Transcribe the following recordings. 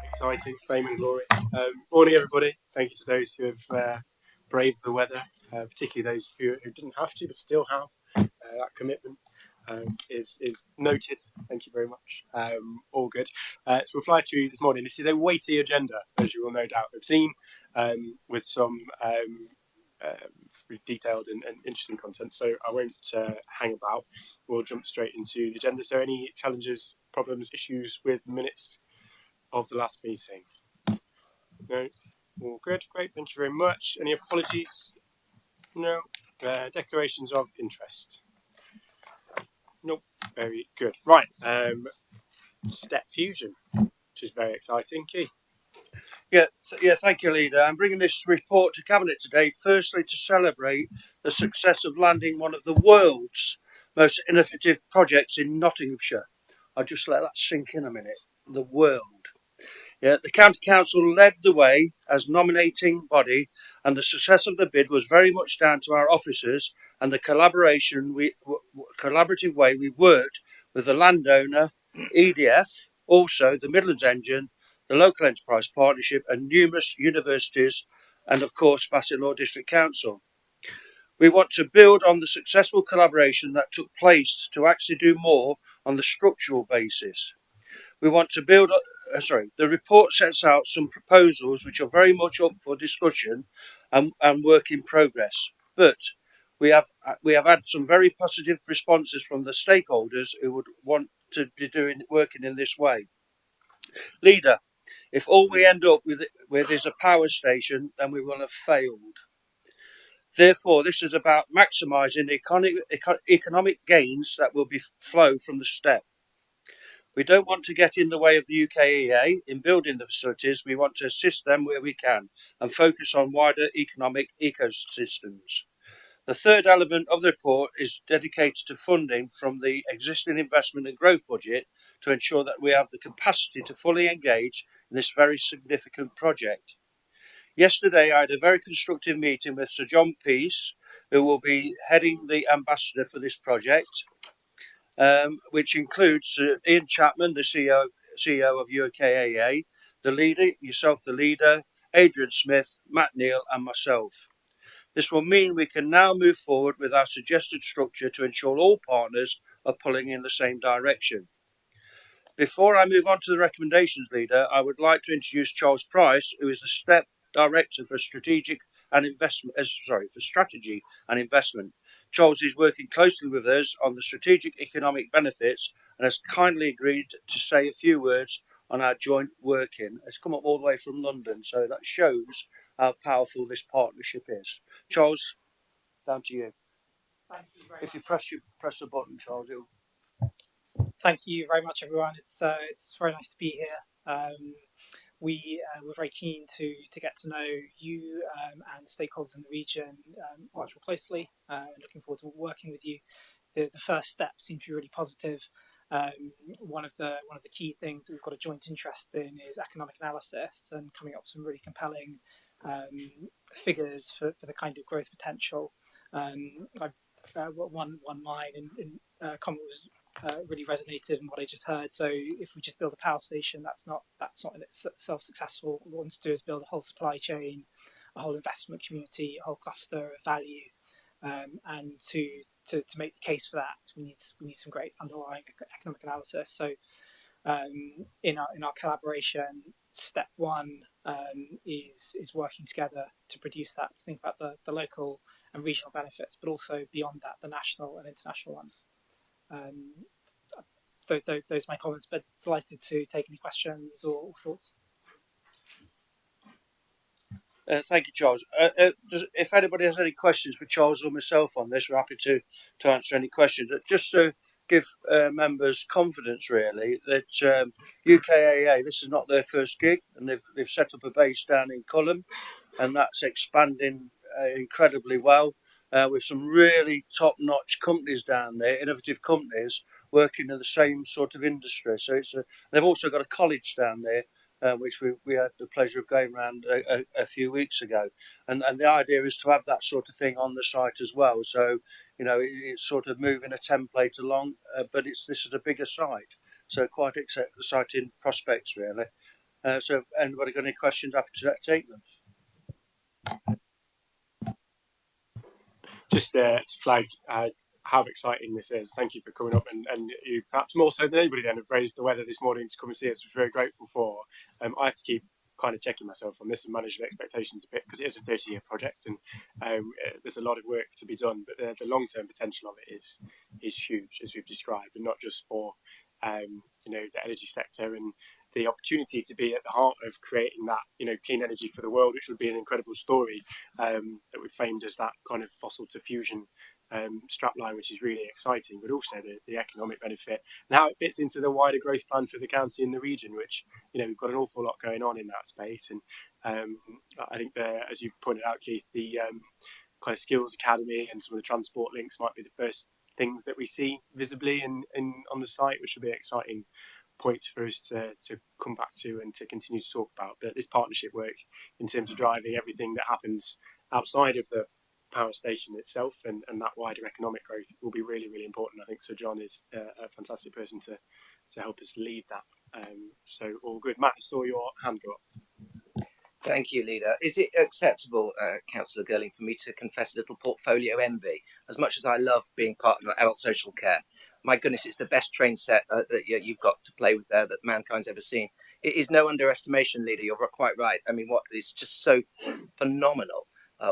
Exciting, fame and glory. Morning, everybody. Thank you to those who have braved the weather, particularly those who didn't have to but still have. That commitment is noted. Thank you very much. All good. So we'll fly through this morning. This is a weighty agenda, as you will no doubt have seen, with some detailed and interesting content. So I won't hang about. We'll jump straight into the agenda. So any challenges, problems, issues with minutes of the last meeting? No? All good, great, thank you very much. Any apologies? No. Declarations of interest? Nope. Very good. Right. Step Fusion, which is very exciting. Keith. Yeah, thank you, Leader. I'm bringing this report to Cabinet today, firstly to celebrate the success of landing one of the world's most innovative projects in Nottinghamshire. I'll just let that sink in a minute. The world. Yeah, the County Council led the way as nominating body, and the success of the bid was very much down to our officers and the collaborative way we worked with the landowner, EDF, also the Midlands Engine, the Local Enterprise Partnership, and numerous universities, and of course Bassett Law District Council. We want to build on the successful collaboration that took place to actually do more on the structural basis. We want to build. The report sets out some proposals which are very much up for discussion and work in progress. But we have had some very positive responses from the stakeholders who would want to be working in this way. Leader, if all we end up with is a power station, then we will have failed. Therefore, this is about maximising the economic gains that will flow from the step. We don't want to get in the way of the UKEA in building the facilities. We want to assist them where we can and focus on wider economic ecosystems. The third element of the report is dedicated to funding from the existing investment and growth budget to ensure that we have the capacity to fully engage in this very significant project. Yesterday, I had a very constructive meeting with Sir John Peace, who will be heading the ambassador for this project, which includes Ian Chapman, the CEO of UKAA, the leader, yourself, the leader, Adrian Smith, Matt Neal, and myself. This will mean we can now move forward with our suggested structure to ensure all partners are pulling in the same direction. Before I move on to the recommendations, Leader, I would like to introduce Charles Price, who is the STEP Director for Strategy and Investment. Charles is working closely with us on the strategic economic benefits and has kindly agreed to say a few words on our joint working. It's come up all the way from London, so that shows how powerful this partnership is. Charles, down to you. Thank you very if much. you press the button, Charles, it'll... Thank you very much, everyone. It's very nice to be here. We're very keen to get to know you and stakeholders in the region much more closely. Looking forward to working with you. The first step seems to be really positive. One of the key things that we've got a joint interest in is economic analysis and coming up with some really compelling figures for the kind of growth potential. One line in comment was really resonated in what I just heard. So if we just build a power station, that's not in itself successful. What we want to do is build a whole supply chain, a whole investment community, a whole cluster of value, and to make the case for that, we need some great underlying economic analysis. So in our collaboration, step one is working together to produce that, to think about the local and regional benefits, but also beyond that, the national and international ones. Those are my comments, but delighted to take any questions or thoughts. Thank you, Charles. If anybody has any questions for Charles or myself on this, we're happy to answer any questions. Just to give members confidence, really, that UKAA, this is not their first gig, and they've set up a base down in Culham, and that's expanding incredibly well, with some really top-notch companies down there, innovative companies, working in the same sort of industry. So they've also got a college down there, which we had the pleasure of going around a few weeks ago. And the idea is to have that sort of thing on the site as well. So, it's sort of moving a template along, but this is a bigger site. So quite exciting prospects, really. So anybody got any questions? Happy to take them. Just to flag how exciting this is. Thank you for coming up, and you perhaps more so than anybody then have braved the weather this morning to come and see us, which we're very grateful for. I have to keep kind of checking myself on this and managing expectations a bit because it is a 30-year project and there's a lot of work to be done, but the long-term potential of it is huge, as we've described, and not just for the energy sector and the opportunity to be at the heart of creating that clean energy for the world, which would be an incredible story that we've framed as that kind of fossil to fusion strapline, which is really exciting, but also the economic benefit and how it fits into the wider growth plan for the county and the region, which we've got an awful lot going on in that space. And I think as you pointed out, Keith, the kind of skills academy and some of the transport links might be the first things that we see visibly in on the site, which will be exciting points for us to come back to and to continue to talk about. But this partnership work in terms of driving everything that happens outside of the power station itself and that wider economic growth will be really, really important. I think Sir John is a fantastic person to help us lead that. So all good. Matt, I saw your hand go up. Thank you, Leader. Is it acceptable, Councillor Girling, for me to confess a little portfolio envy? As much as I love being part of adult social care, my goodness, it's the best train set that you've got to play with there that mankind's ever seen. It is no underestimation, Leader. You're quite right. I mean, it's just so phenomenal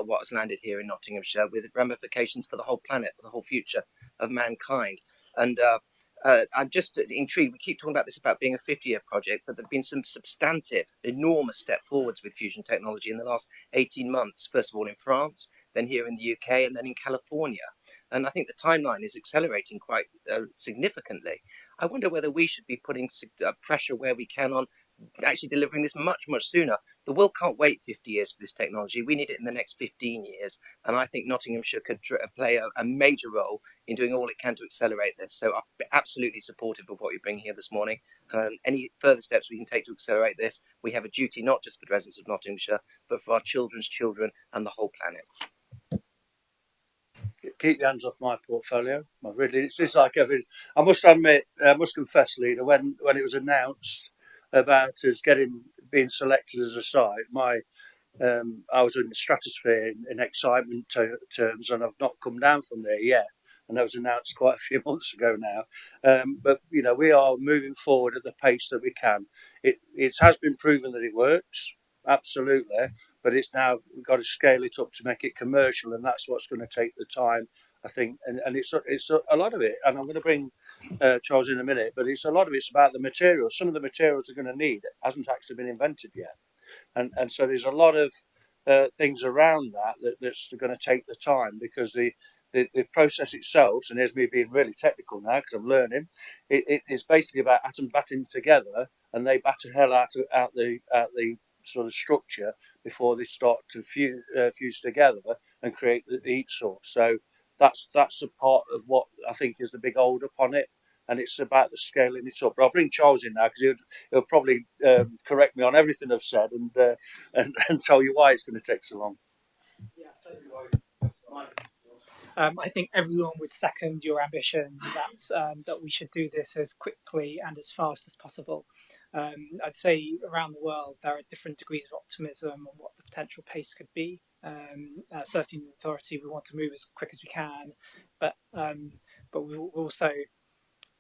what has landed here in Nottinghamshire, with ramifications for the whole planet, for the whole future of mankind. And I'm just intrigued. We keep talking about this about being a 50-year project, but there have been some substantive, enormous step forwards with fusion technology in the last 18 months. First of all in France, then here in the UK, and then in California. And I think the timeline is accelerating quite significantly. I wonder whether we should be putting pressure where we can on actually delivering this much, much sooner. The world can't wait 50 years for this technology. We need it in the next 15 years. And I think Nottinghamshire could play a major role in doing all it can to accelerate this. So I'm absolutely supportive of what you're bringing here this morning. Any further steps we can take to accelerate this, we have a duty not just for the residents of Nottinghamshire, but for our children's children and the whole planet. Keep your hands off my portfolio. It's like every. I must admit, I must confess, Leader, when it was announced about us being selected as a site, I was in the stratosphere in excitement terms, and I've not come down from there yet. And that was announced quite a few months ago now. But we are moving forward at the pace that we can. It has been proven that it works, absolutely. But it's now we've got to scale it up to make it commercial, and that's what's going to take the time, I think. And it's a lot of it. And I'm going to bring Charles in a minute, but a lot of it's about the materials. Some of the materials they're going to need hasn't actually been invented yet, and so there's a lot of things around that's going to take the time, because the process itself, and here's me being really technical now because I'm learning, it is basically about atoms batting together, and they batter hell out the sort of structure before they start to fuse together and create the heat source. So that's a part of what I think is the big hold up on it, and it's about the scaling it up. But I'll bring Charles in now because he'll probably correct me on everything I've said and tell you why it's going to take so long. I think everyone would second your ambition that we should do this as quickly and as fast as possible. I'd say around the world there are different degrees of optimism on what the potential pace could be. Certainly in the authority, we want to move as quick as we can, but we also,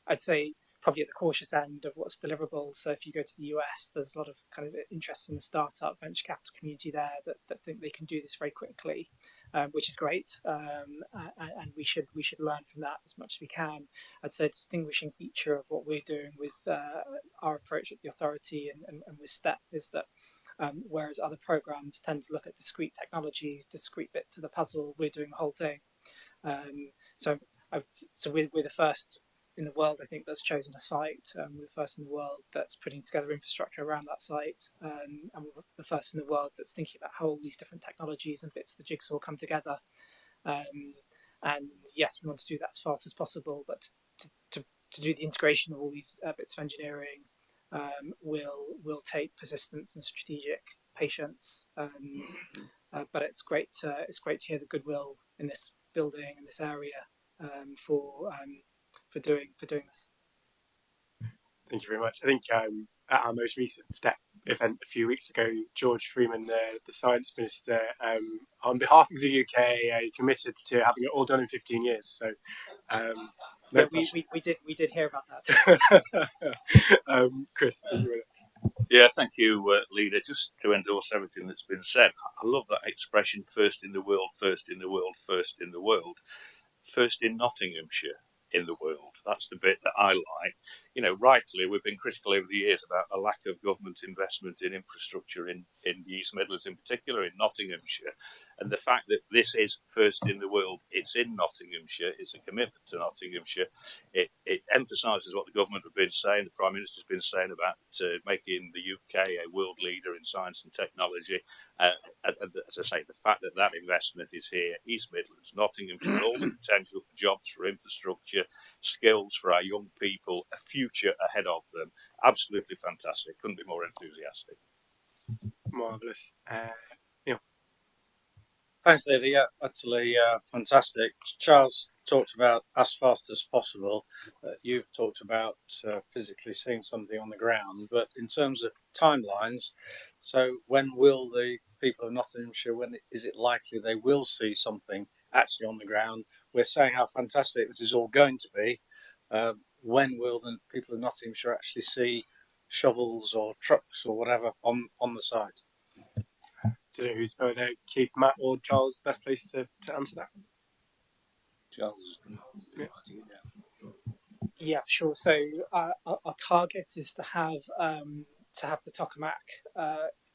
I'd say, probably at the cautious end of what's deliverable. So if you go to the US, there's a lot of kind of interest in the startup venture capital community there that think they can do this very quickly. Which is great, and we should learn from that as much as we can. I'd say a distinguishing feature of what we're doing with our approach at the authority and with STEP is that whereas other programs tend to look at discrete technologies, discrete bits of the puzzle, we're doing the whole thing. So we're the first in the world, I think, that's chosen a site. We're the first in the world that's putting together infrastructure around that site, and we're the first in the world that's thinking about how all these different technologies and bits of the jigsaw come together. And yes, we want to do that as fast as possible, but to do the integration of all these bits of engineering will take persistence and strategic patience. But it's great to hear the goodwill in this building in this area for doing this. Thank you very much. I think at our most recent STEP event a few weeks ago, George Freeman, the Science Minister, on behalf of the UK, committed to having it all done in 15 years. So, no we did hear about that. Chris, Yeah, thank you, Leader. Just to endorse everything that's been said, I love that expression, first in the world, first in the world, first in the world. First in Nottinghamshire in the world. That's the bit that I like. You know, rightly, we've been critical over the years about a lack of government investment in infrastructure in the East Midlands, in particular in Nottinghamshire. And the fact that this is first in the world, it's in Nottinghamshire, it's a commitment to Nottinghamshire. It emphasises what the government have been saying, the Prime Minister's been saying about making the UK a world leader in science and technology. And as I say, the fact that that investment is here, East Midlands, Nottinghamshire, all the potential for jobs, for infrastructure, skills for our young people, a future ahead of them. Absolutely fantastic. Couldn't be more enthusiastic. marvellous. Thanks, Leader. Yeah, utterly fantastic. Charles talked about as fast as possible. You've talked about physically seeing something on the ground, but in terms of timelines, so when will the people of Nottinghamshire, when is it likely they will see something actually on the ground? We're saying how fantastic this is all going to be. When will the people of Nottinghamshire actually see shovels or trucks or whatever on the site? Do you know who's there? Keith, Matt, or Charles? Best place to answer that. Charles. Yeah, for sure. So our target is to have the tokamak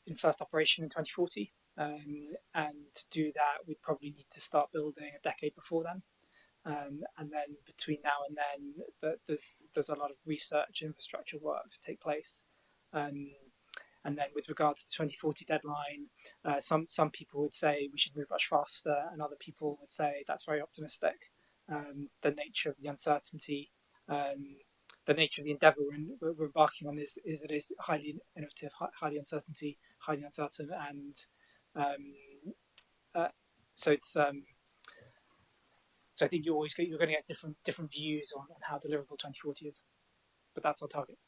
in first operation in 2040, and to do that, we'd probably need to start building a decade before then. And then between now and then, there's a lot of research infrastructure work to take place. And then with regard to the 2040 deadline, some people would say we should move much faster, and other people would say that's very optimistic. The nature of the uncertainty, the nature of the endeavour we're embarking on is that it's highly innovative, highly uncertain, and so it's. So I think you're going to get different views on how deliverable 2040 is, but that's our target.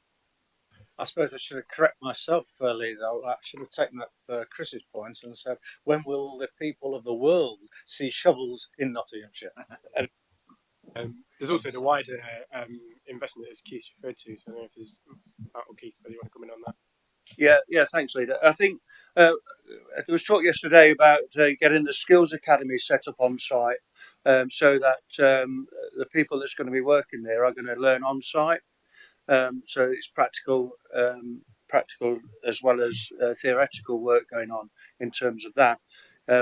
I suppose I should have corrected myself, Lisa. I should have taken up Chris's points and said, when will the people of the world see shovels in Nottinghamshire? There's also the wider investment as Keith referred to. So I don't know if there's Matt or Keith whether you want to comment on that. Yeah, thanks, Leader. I think there was talk yesterday about getting the skills academy set up on site, so that the people that's going to be working there are going to learn on site. So it's practical as well as theoretical work going on in terms of that.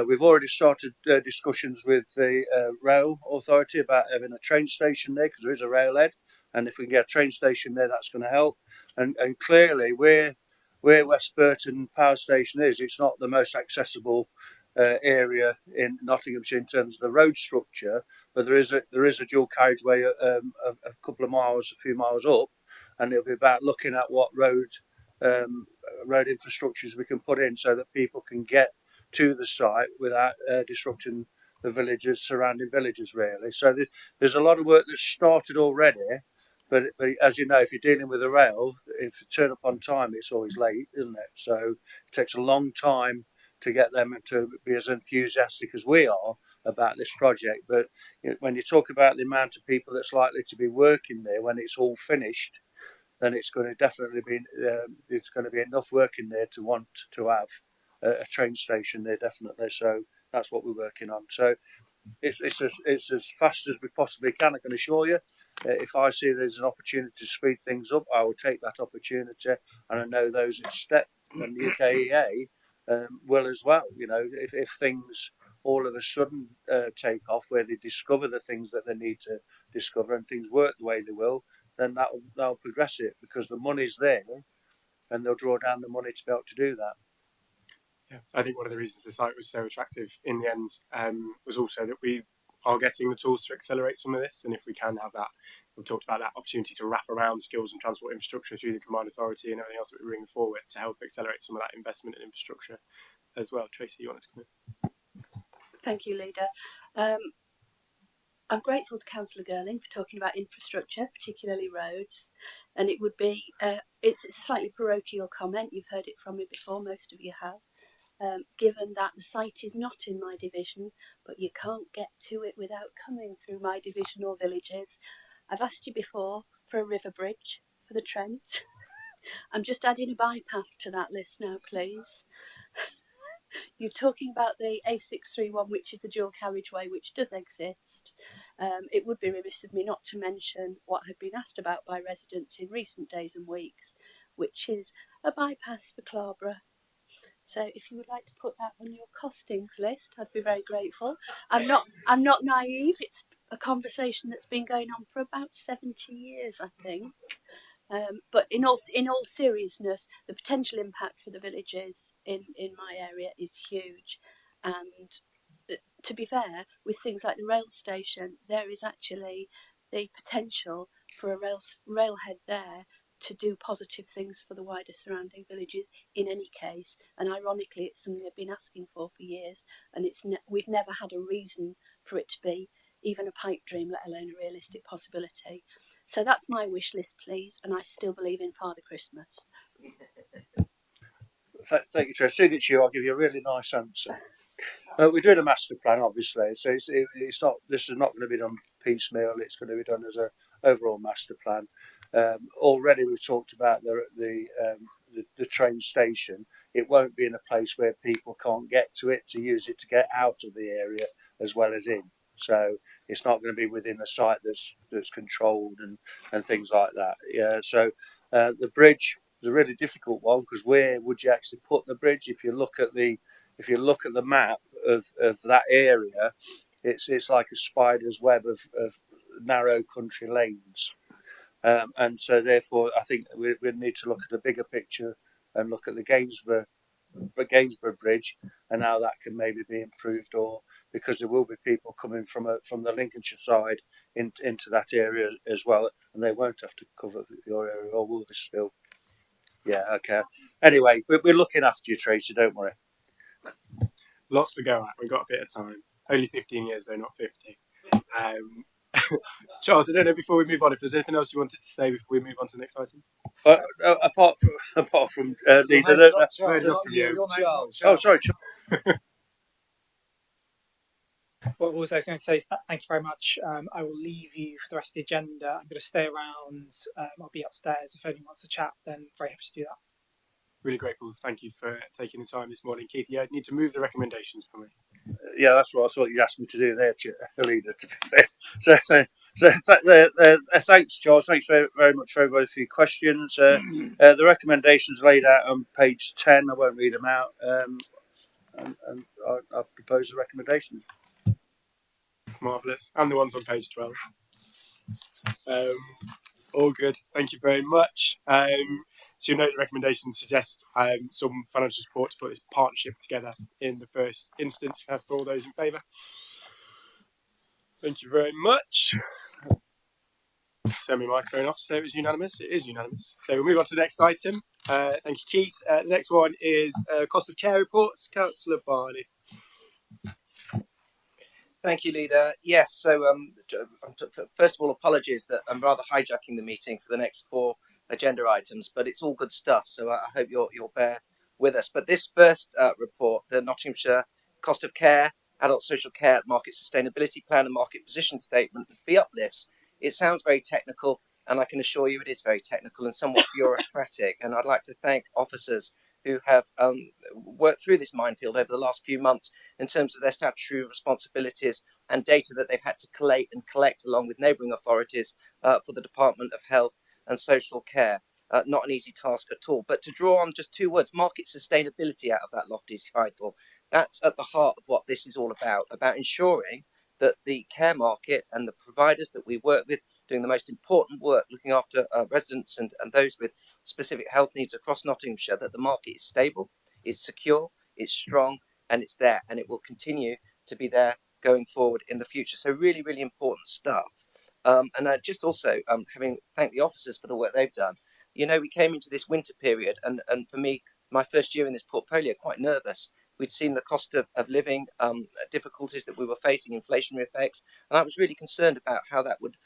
We've already started discussions with the rail authority about having a train station there, because there is a railhead, and if we can get a train station there, that's going to help. And clearly, where West Burton Power Station is, it's not the most accessible area in Nottinghamshire in terms of the road structure, but there is a dual carriageway a few miles up, and it'll be about looking at what road infrastructures we can put in so that people can get to the site without disrupting the surrounding villages, really. So there's a lot of work that's started already, but as you know, if you're dealing with a rail, if you turn up on time, it's always late, isn't it? So it takes a long time to get them to be as enthusiastic as we are about this project. But when you talk about the amount of people that's likely to be working there when it's all finished, then it's going to definitely be enough work in there to want to have a train station there, definitely. So that's what we're working on. So it's as fast as we possibly can, I can assure you. If I see there's an opportunity to speed things up, I will take that opportunity, and I know those at STEP and UKEA will as well. You know, if things all of a sudden take off, where they discover the things that they need to discover and things work the way they will, then that'll progress it, because the money's there, and they'll draw down the money to be able to do that. Yeah, I think one of the reasons the site was so attractive in the end was also that we are getting the tools to accelerate some of this, and if we can have that we've talked about that opportunity to wrap around skills and transport infrastructure through the combined authority and everything else that we're bringing forward to help accelerate some of that investment in infrastructure as well. Tracy, you wanted to come in? Thank you, Leader. I'm grateful to Councillor Girling for talking about infrastructure, particularly roads. And it would be, it's a slightly parochial comment, you've heard it from me before, most of you have. Given that the site is not in my division, but you can't get to it without coming through my division or villages. I've asked you before for a river bridge for the Trent. I'm just adding a bypass to that list now, please. You're talking about the A631, which is the dual carriageway, which does exist. It would be remiss of me not to mention what had been asked about by residents in recent days and weeks, which is a bypass for Clarborough. So if you would like to put that on your costings list, I'd be very grateful. I'm not naive. It's a conversation that's been going on for about 70 years, I think. But in all seriousness, the potential impact for the villages in my area is huge. And to be fair, with things like the rail station, there is actually the potential for a railhead there to do positive things for the wider surrounding villages in any case. And ironically, it's something they've been asking for years, and we've never had a reason for it to be even a pipe dream, let alone a realistic possibility. So that's my wish list, please, and I still believe in Father Christmas. Thank you, Tracy. Soon it's you, I'll give you a really nice answer. We're doing a master plan, obviously, so it's not. This is not going to be done piecemeal. It's going to be done as a overall master plan. Already, we've talked about the train station. It won't be in a place where people can't get to it to use it to get out of the area as well as in. So it's not going to be within a site that's controlled and things like that. Yeah. So the bridge is a really difficult one, because where would you actually put the bridge? If you look at the map of that area, it's like a spider's web of narrow country lanes, and so therefore I think we need to look at the bigger picture and look at the Gainsborough Bridge and how that can maybe be improved, or because there will be people coming from the Lincolnshire side into that area as well, and they won't have to cover your area, or will they still? Yeah, okay. Anyway, we're looking after you, Tracy, don't worry. Lots to go at. We've got a bit of time. Only 15 years, though, not 50. Charles, I don't know, before we move on, if there's anything else you wanted to say before we move on to the next item? Apart from leader, sorry. What was I going to say? Thank you very much. I will leave you for the rest of the agenda. I'm going to stay around. I'll be upstairs. If anyone wants to chat, then very happy to do that. Really grateful. Thank you for taking the time this morning, Keith. Yeah, I need to move the recommendations for me. Yeah, that's what I thought you asked me to do there, leader. To be fair, thanks, Charles. Thanks very much for everybody for your questions. The recommendations laid out on page 10. I won't read them out, and I'll propose the recommendations. Marvellous. And the ones on page 12. All good. Thank you very much. So you note the recommendations suggest some financial support to put this partnership together in the first instance. As for all those in favour, thank you very much. Turn my microphone off, so it was unanimous. It is unanimous. So we'll move on to the next item. Thank you, Keith. The next one is cost of care reports. Councillor Barney. Thank you, Leader. Yes, so first of all, apologies that I'm rather hijacking the meeting for the next 4 agenda items, but it's all good stuff, so I hope you'll bear with us. But this first report, the Nottinghamshire Cost of Care, Adult Social Care Market Sustainability Plan and Market Position Statement, fee uplifts, it sounds very technical, and I can assure you it is very technical and somewhat bureaucratic, and I'd like to thank officers who have worked through this minefield over the last few months in terms of their statutory responsibilities and data that they've had to collect along with neighbouring authorities for the Department of Health and Social Care. Not an easy task at all. But to draw on just 2 words, market sustainability, out of that lofty title, that's at the heart of what this is all about ensuring that the care market and the providers that we work with doing the most important work, looking after residents and those with specific health needs across Nottinghamshire, that the market is stable, it's secure, it's strong, and it's there, and it will continue to be there going forward in the future. So really, really important stuff. And just also having thanked the officers for the work they've done. You know, we came into this winter period, and for me, my first year in this portfolio, quite nervous. We'd seen the cost of living difficulties that we were facing, inflationary effects, and I was really concerned about how that would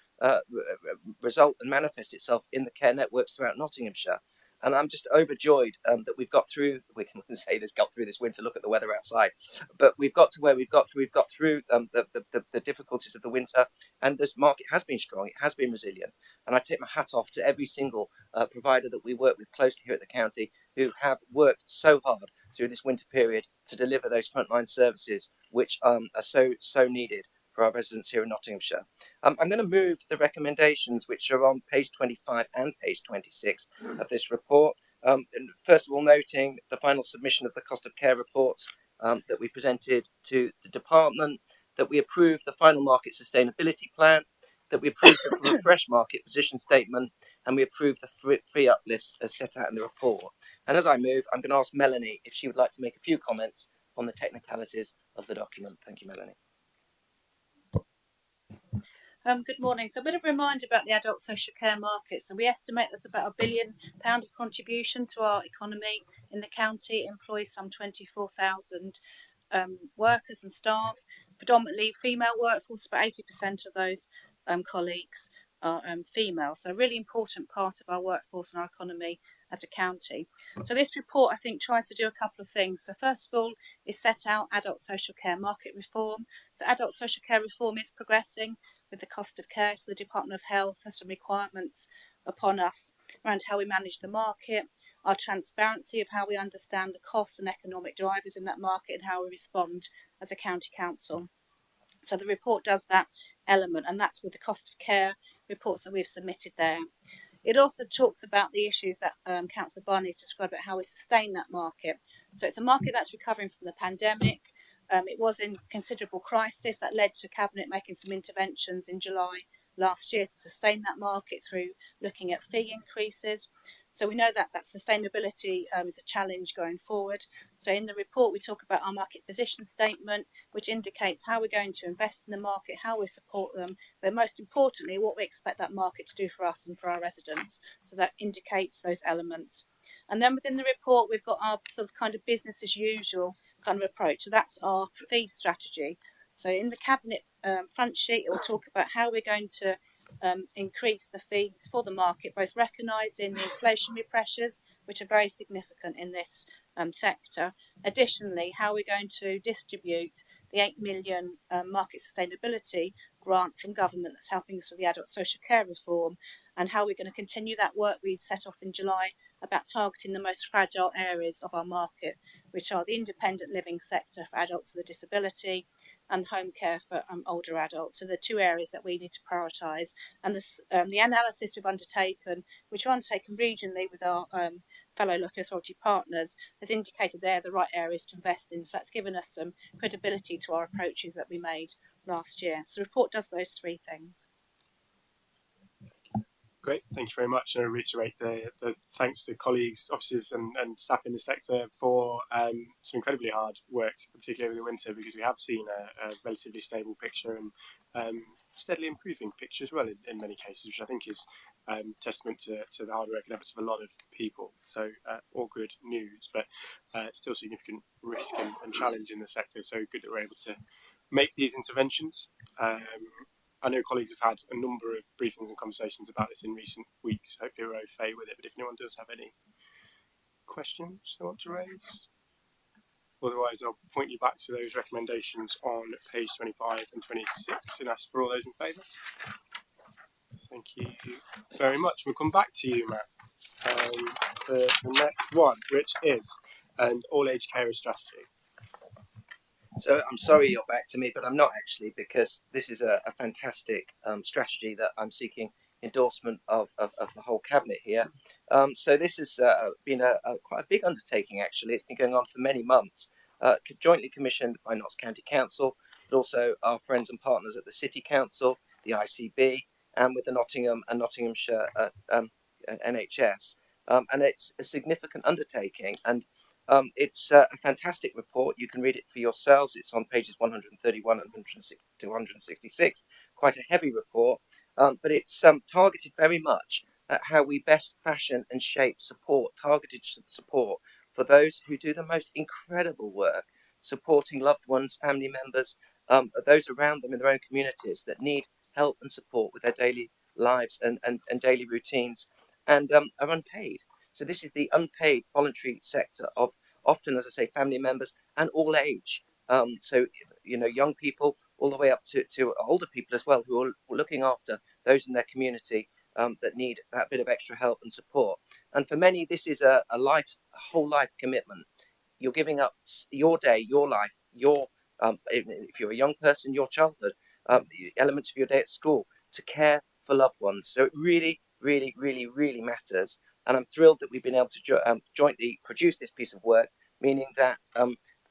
result and manifest itself in the care networks throughout Nottinghamshire. And I'm just overjoyed that we've got through. We can say this, got through this winter. Look at the weather outside, but we've got to where we've got through. We've got through the difficulties of the winter, and this market has been strong. It has been resilient, and I take my hat off to every single provider that we work with closely here at the county, who have worked so hard through this winter period to deliver those frontline services, which are so needed for our residents here in Nottinghamshire. I'm going to move the recommendations which are on page 25 and page 26 of this report. First of all, noting the final submission of the cost of care reports that we presented to the department, that we approve the final market sustainability plan, that we approve the refresh market position statement, and we approve the free uplifts as set out in the report. And as I move, I'm going to ask Melanie if she would like to make a few comments on the technicalities of the document. Thank you, Melanie. Good morning. So a bit of a reminder about the adult social care market. So we estimate there's about £1 billion of contribution to our economy in the county. It employs some 24,000 workers and staff, predominantly female workforce. About 80% of those colleagues are female. So a really important part of our workforce and our economy as a county. So this report, I think, tries to do a couple of things. So first of all, it set out adult social care market reform. So adult social care reform is progressing with the cost of care. So the Department of Health has some requirements upon us around how we manage the market, our transparency of how we understand the costs and economic drivers in that market, and how we respond as a county council. So the report does that element, and that's with the cost of care reports that we've submitted there. It also talks about the issues that Councillor Barney's described about how we sustain that market. So it's a market that's recovering from the pandemic. It was in considerable crisis that led to Cabinet making some interventions in July last year to sustain that market through looking at fee increases. So we know that sustainability is a challenge going forward. So in the report, we talk about our market position statement, which indicates how we're going to invest in the market, how we support them, but most importantly, what we expect that market to do for us and for our residents. So that indicates those elements. And then within the report, we've got our sort of kind of business as usual kind of approach. So that's our fee strategy. So in the Cabinet front sheet, it will talk about how we're going to increase the fees for the market, both recognising the inflationary pressures, which are very significant in this sector. Additionally, how we're going to distribute the 8 million market sustainability grant from government that's helping us with the adult social care reform, and how we're going to continue that work we set off in July about targeting the most fragile areas of our market, which are the independent living sector for adults with a disability and home care for older adults. So the two areas that we need to prioritise. And the analysis we've undertaken, which we've undertaken regionally with our fellow local authority partners, has indicated they're the right areas to invest in. So that's given us some credibility to our approaches that we made last year. So the report does those three things. Great, thank you very much. And I reiterate the thanks to colleagues, officers and staff in the sector for some incredibly hard work, particularly over the winter, because we have seen a relatively stable picture and steadily improving picture as well in many cases, which I think is testament to the hard work and efforts of a lot of people. So all good news, but still significant risk and challenge in the sector. So good that we're able to make these interventions. I know colleagues have had a number of briefings and conversations about this in recent weeks. Hopefully we're au fait with it, but if anyone does have any questions they want to raise, otherwise I'll point you back to those recommendations on page 25 and 26 and ask for all those in favour. Thank you very much. We'll come back to you, Matt, for the next one, which is an all-age carer strategy. So I'm sorry you're back to me, but I'm not actually, because this is a fantastic strategy that I'm seeking endorsement of the whole cabinet here. So this has been quite a big undertaking, actually. It's been going on for many months, jointly commissioned by Notts County Council, but also our friends and partners at the City Council, the ICB, and with the Nottingham and Nottinghamshire NHS. And it's a significant undertaking, and it's a fantastic report. You can read it for yourselves. It's on pages 131 and 166. Quite a heavy report, but it's targeted very much at how we best fashion and shape support, targeted support for those who do the most incredible work, supporting loved ones, family members, those around them in their own communities that need help and support with their daily lives and daily routines, and are unpaid. So this is the unpaid voluntary sector of often, as I say, family members and all age. So, young people all the way up to older people as well, who are looking after those in their community that need that bit of extra help and support. And for many, this is a whole life commitment. You're giving up your day, your life, if you're a young person, your childhood, elements of your day at school to care for loved ones. So it really, really, really, really matters. And I'm thrilled that we've been able to jointly produce this piece of work, meaning that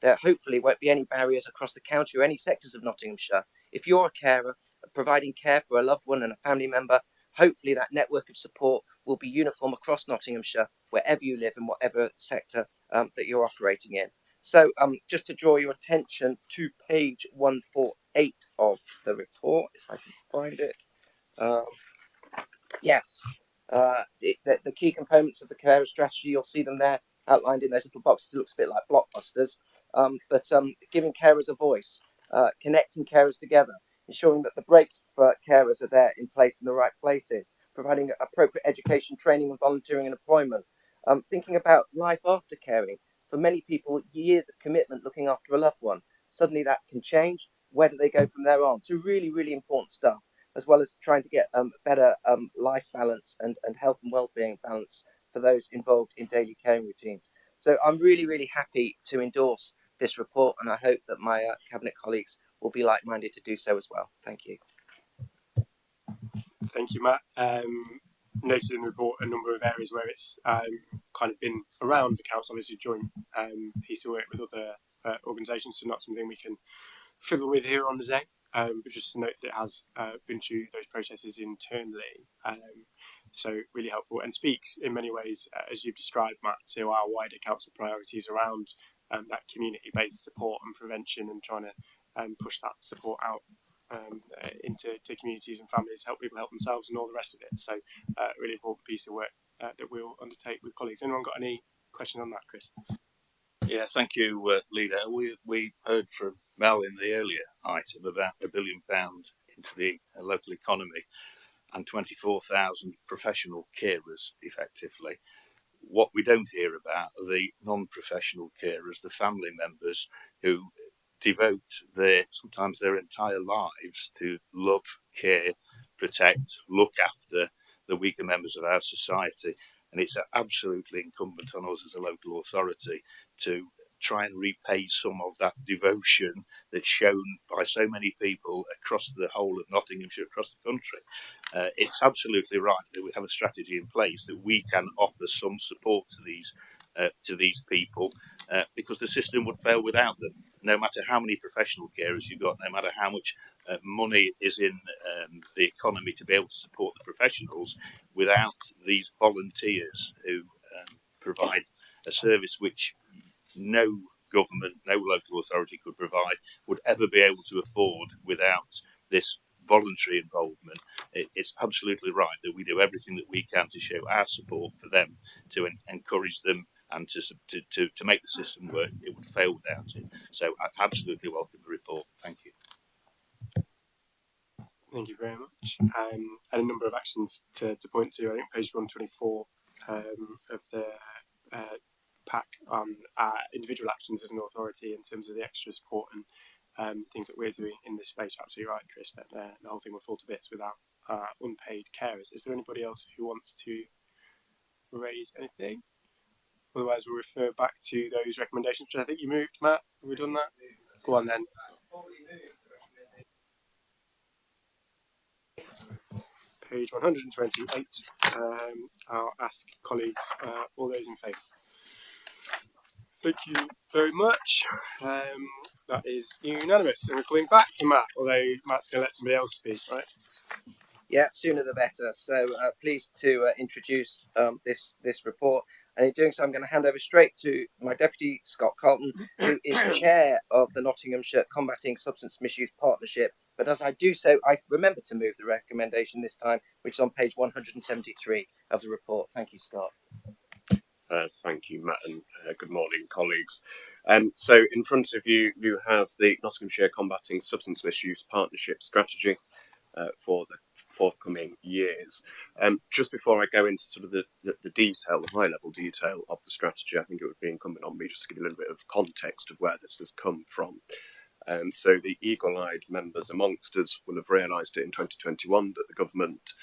there hopefully won't be any barriers across the county or any sectors of Nottinghamshire. If you're a carer, providing care for a loved one and a family member, hopefully that network of support will be uniform across Nottinghamshire, wherever you live and whatever sector that you're operating in. So just to draw your attention to page 148 of the report, if I can find it. Yes, the key components of the carer strategy, you'll see them there outlined in those little boxes. It looks a bit like blockbusters, but giving carers a voice, connecting carers together, ensuring that the breaks for carers are there in place in the right places, providing appropriate education, training and volunteering and employment, thinking about life after caring. For many people, years of commitment looking after a loved one, suddenly that can change. Where do they go from there on? So really, really important stuff, as well as trying to get better life balance and health and well-being balance for those involved in daily caring routines. So I'm really, really happy to endorse this report, and I hope that my Cabinet colleagues will be like-minded to do so as well. Thank you. Thank you, Matt. Noted in the report a number of areas where it's kind of been around the council, obviously joint piece of work with other organisations, so not something we can fiddle with here on the day, but just to note that it has been through those processes internally. So really helpful and speaks in many ways, as you've described, Matt, to our wider council priorities around that community-based support and prevention, and trying to push that support out into communities and families, help people help themselves and all the rest of it. So really important piece of work that we'll undertake with colleagues. Anyone got any question on that, Chris? Yeah, thank you, Leader. We heard from Mel in the earlier item about £1 billion into the local economy and 24,000 professional carers, effectively. What we don't hear about are the non-professional carers, the family members who devote sometimes their entire lives to love, care, protect, look after the weaker members of our society. And it's absolutely incumbent on us as a local authority to try and repay some of that devotion that's shown by so many people across the whole of Nottinghamshire, across the country. It's absolutely right that we have a strategy in place that we can offer some support to these people, because the system would fail without them. No matter how many professional carers you've got, no matter how much money is in the economy to be able to support the professionals, without these volunteers who provide a service which no government, no local authority could provide, would ever be able to afford without this voluntary involvement. It's absolutely right that we do everything that we can to show our support for them, to encourage them and to make the system work. It would fail without it. So I absolutely welcome the report. Thank you. Thank you very much. And a number of actions to point to. I think page 124 of the pack on individual actions as an authority in terms of the extra support and things that we're doing in this space. You're absolutely right, Chris, that the whole thing will fall to bits without unpaid carers. Is there anybody else who wants to raise anything? Otherwise, we'll refer back to those recommendations, which I think you moved, Matt. Have we done that? Go on then. Page 128. I'll ask colleagues, all those in favour. Thank you very much. That is unanimous. And we're coming back to Matt, although Matt's going to let somebody else speak, right? Yeah, sooner the better. So pleased to introduce this report. And in doing so, I'm going to hand over straight to my deputy, Scott Carlton, who is chair of the Nottinghamshire Combating Substance Misuse Partnership. But as I do so, I remember to move the recommendation this time, which is on page 173 of the report. Thank you, Scott. Thank you, Matt, and good morning, colleagues. So in front of you, you have the Nottinghamshire Combating Substance Misuse Partnership Strategy for the forthcoming years. Just before I go into sort of the detail, the high-level detail of the strategy, I think it would be incumbent on me just to give you a little bit of context of where this has come from. So the eagle-eyed members amongst us will have realised it in 2021 that the government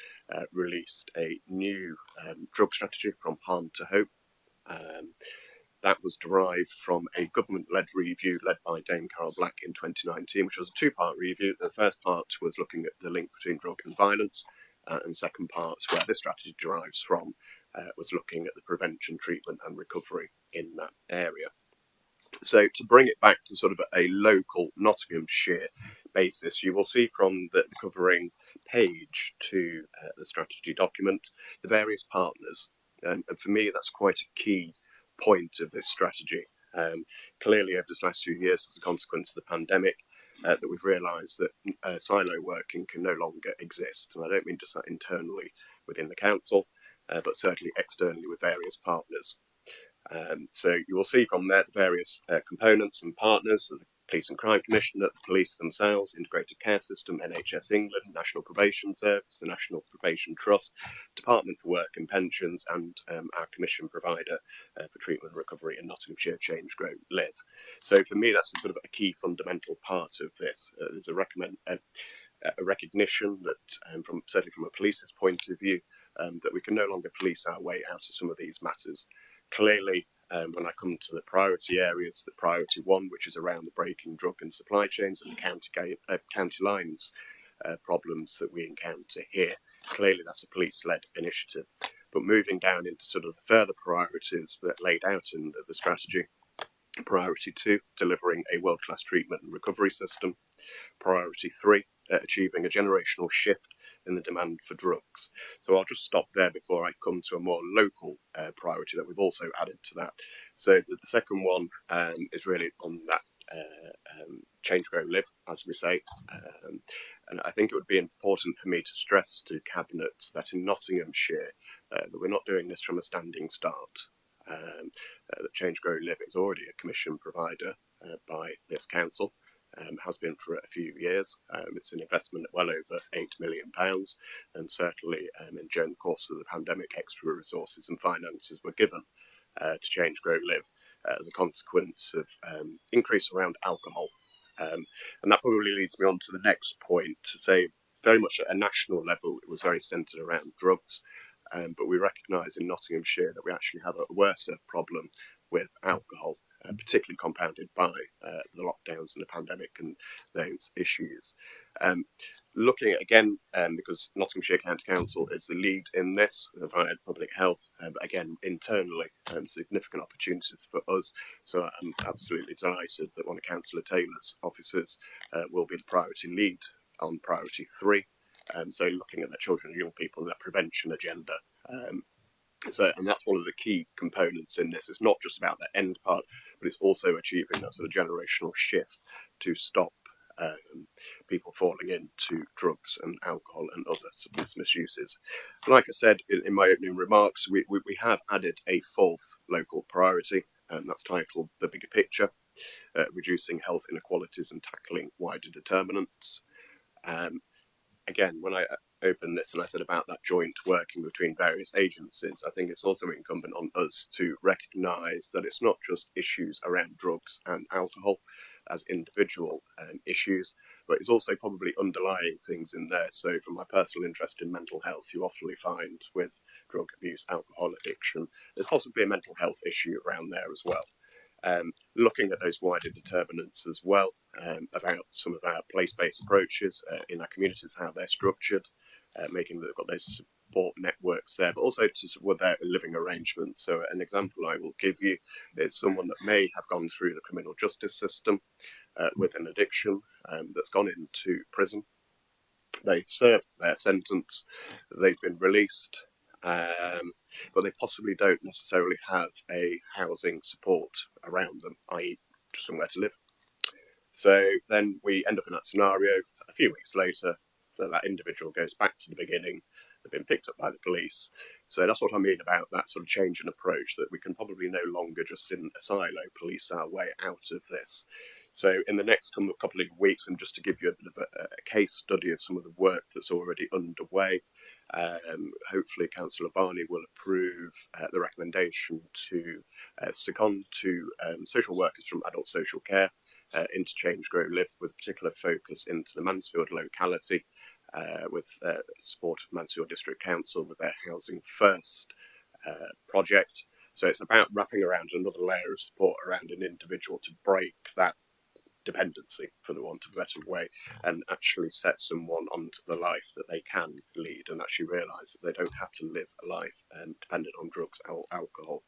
released a new drug strategy, From Harm to Hope. That was derived from a government-led review led by Dame Carol Black in 2019, which was a two-part review. The first part was looking at the link between drug and violence, and the second part, where this strategy derives from, was looking at the prevention, treatment and recovery in that area. So to bring it back to sort of a local Nottinghamshire basis, you will see from the covering page to the strategy document the various partners. And for me, that's quite a key point of this strategy. Clearly, over this last few years, as a consequence of the pandemic, that we've realised that silo working can no longer exist. And I don't mean just that internally within the council, but certainly externally with various partners. So you will see from there the various components and partners, the Police and Crime Commission, the police themselves, Integrated Care System, NHS England, National Probation Service, the National Probation Trust, Department for Work and Pensions, and our commission provider for treatment and recovery in Nottinghamshire, Change, Grow, Live. So for me, that's a sort of a key fundamental part of this. There's a recognition that, certainly from a police's point of view, that we can no longer police our way out of some of these matters. Clearly, when I come to the priority areas, the priority one, which is around the breaking drug and supply chains and the county lines problems that we encounter here, clearly that's a police-led initiative. But moving down into sort of the further priorities that laid out in the strategy, priority 2, delivering a world-class treatment and recovery system. Priority 3, achieving a generational shift in the demand for drugs. So I'll just stop there before I come to a more local priority that we've also added to that. So the second one is really on that Change, Grow, Live, as we say. And I think it would be important for me to stress to Cabinet that in Nottinghamshire, that we're not doing this from a standing start. That Change, Grow, Live is already a commission provider by this council. Has been for a few years. It's an investment of well over £8 million, and certainly during the course of the pandemic, extra resources and finances were given to Change, Grow, Live as a consequence of increase around alcohol. And that probably leads me on to the next point, to say very much at a national level, it was very centred around drugs, but we recognise in Nottinghamshire that we actually have a worse problem with alcohol. Particularly compounded by the lockdowns and the pandemic and those issues. Looking at, again, because Nottinghamshire County Council is the lead in this via public health, but again, internally, significant opportunities for us. So I'm absolutely delighted that one of Councillor Taylor's officers will be the priority lead on priority 3. So looking at the children and young people and that prevention agenda. And that's one of the key components in this. It's not just about the end part, but it's also achieving that sort of generational shift to stop people falling into drugs and alcohol and other substance misuses. Like I said in my opening remarks, we have added a fourth local priority, and that's titled The Bigger Picture, Reducing Health Inequalities and Tackling Wider Determinants. Again, when I opened this and I said about that joint working between various agencies, I think it's also incumbent on us to recognise that it's not just issues around drugs and alcohol as individual issues, but it's also probably underlying things in there. So from my personal interest in mental health, you often find with drug abuse, alcohol addiction, there's possibly a mental health issue around there as well. Looking at those wider determinants as well, about some of our place-based approaches in our communities, how they're structured, making that they've got those support networks there, but also with their living arrangements. So an example I will give you is someone that may have gone through the criminal justice system with an addiction that's gone into prison. They've served their sentence, they've been released, but they possibly don't necessarily have a housing support around them, i.e. just somewhere to live. So then we end up in that scenario a few weeks later that individual goes back to the beginning, they've been picked up by the police. So that's what I mean about that sort of change in approach, that we can probably no longer just in a silo police our way out of this. So in the next couple of weeks, and just to give you a bit of a case study of some of the work that's already underway, hopefully Councillor Barney will approve the recommendation to second to social workers from Adult Social Care into Change Grow Live, with a particular focus into the Mansfield locality, with support of Mansfield District Council with their Housing First project. So it's about wrapping around another layer of support around an individual to break that dependency, for the want of a better way, and actually set someone onto the life that they can lead, and actually realise that they don't have to live a life dependent on drugs or alcohol.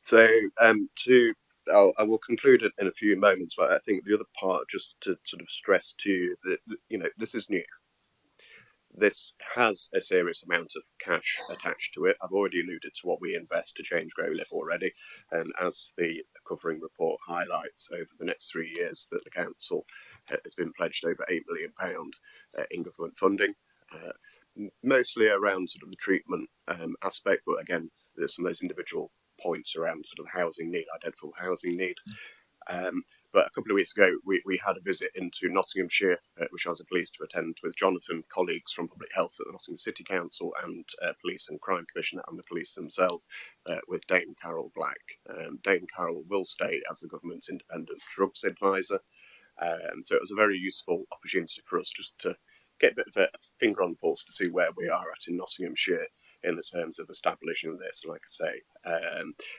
So I will conclude it in a few moments, but I think the other part, just to sort of stress to you that this is new. This has a serious amount of cash attached to it. I've already alluded to what we invest to Change Grow Live already, and as the covering report highlights, over the next 3 years that the council has been pledged over £8 million in government funding, mostly around sort of the treatment aspect, but again, there's some of those individual points around sort of housing need, identifiable housing need. But a couple of weeks ago, we had a visit into Nottinghamshire, which I was pleased to attend with Jonathan, colleagues from Public Health at the Nottingham City Council, and Police and Crime Commissioner and the police themselves, with Dame Carol Black. Dame Carol will stay as the government's independent drugs advisor. So it was a very useful opportunity for us just to get a bit of a finger on the pulse to see where we are at in Nottinghamshire in the terms of establishing this, like I say.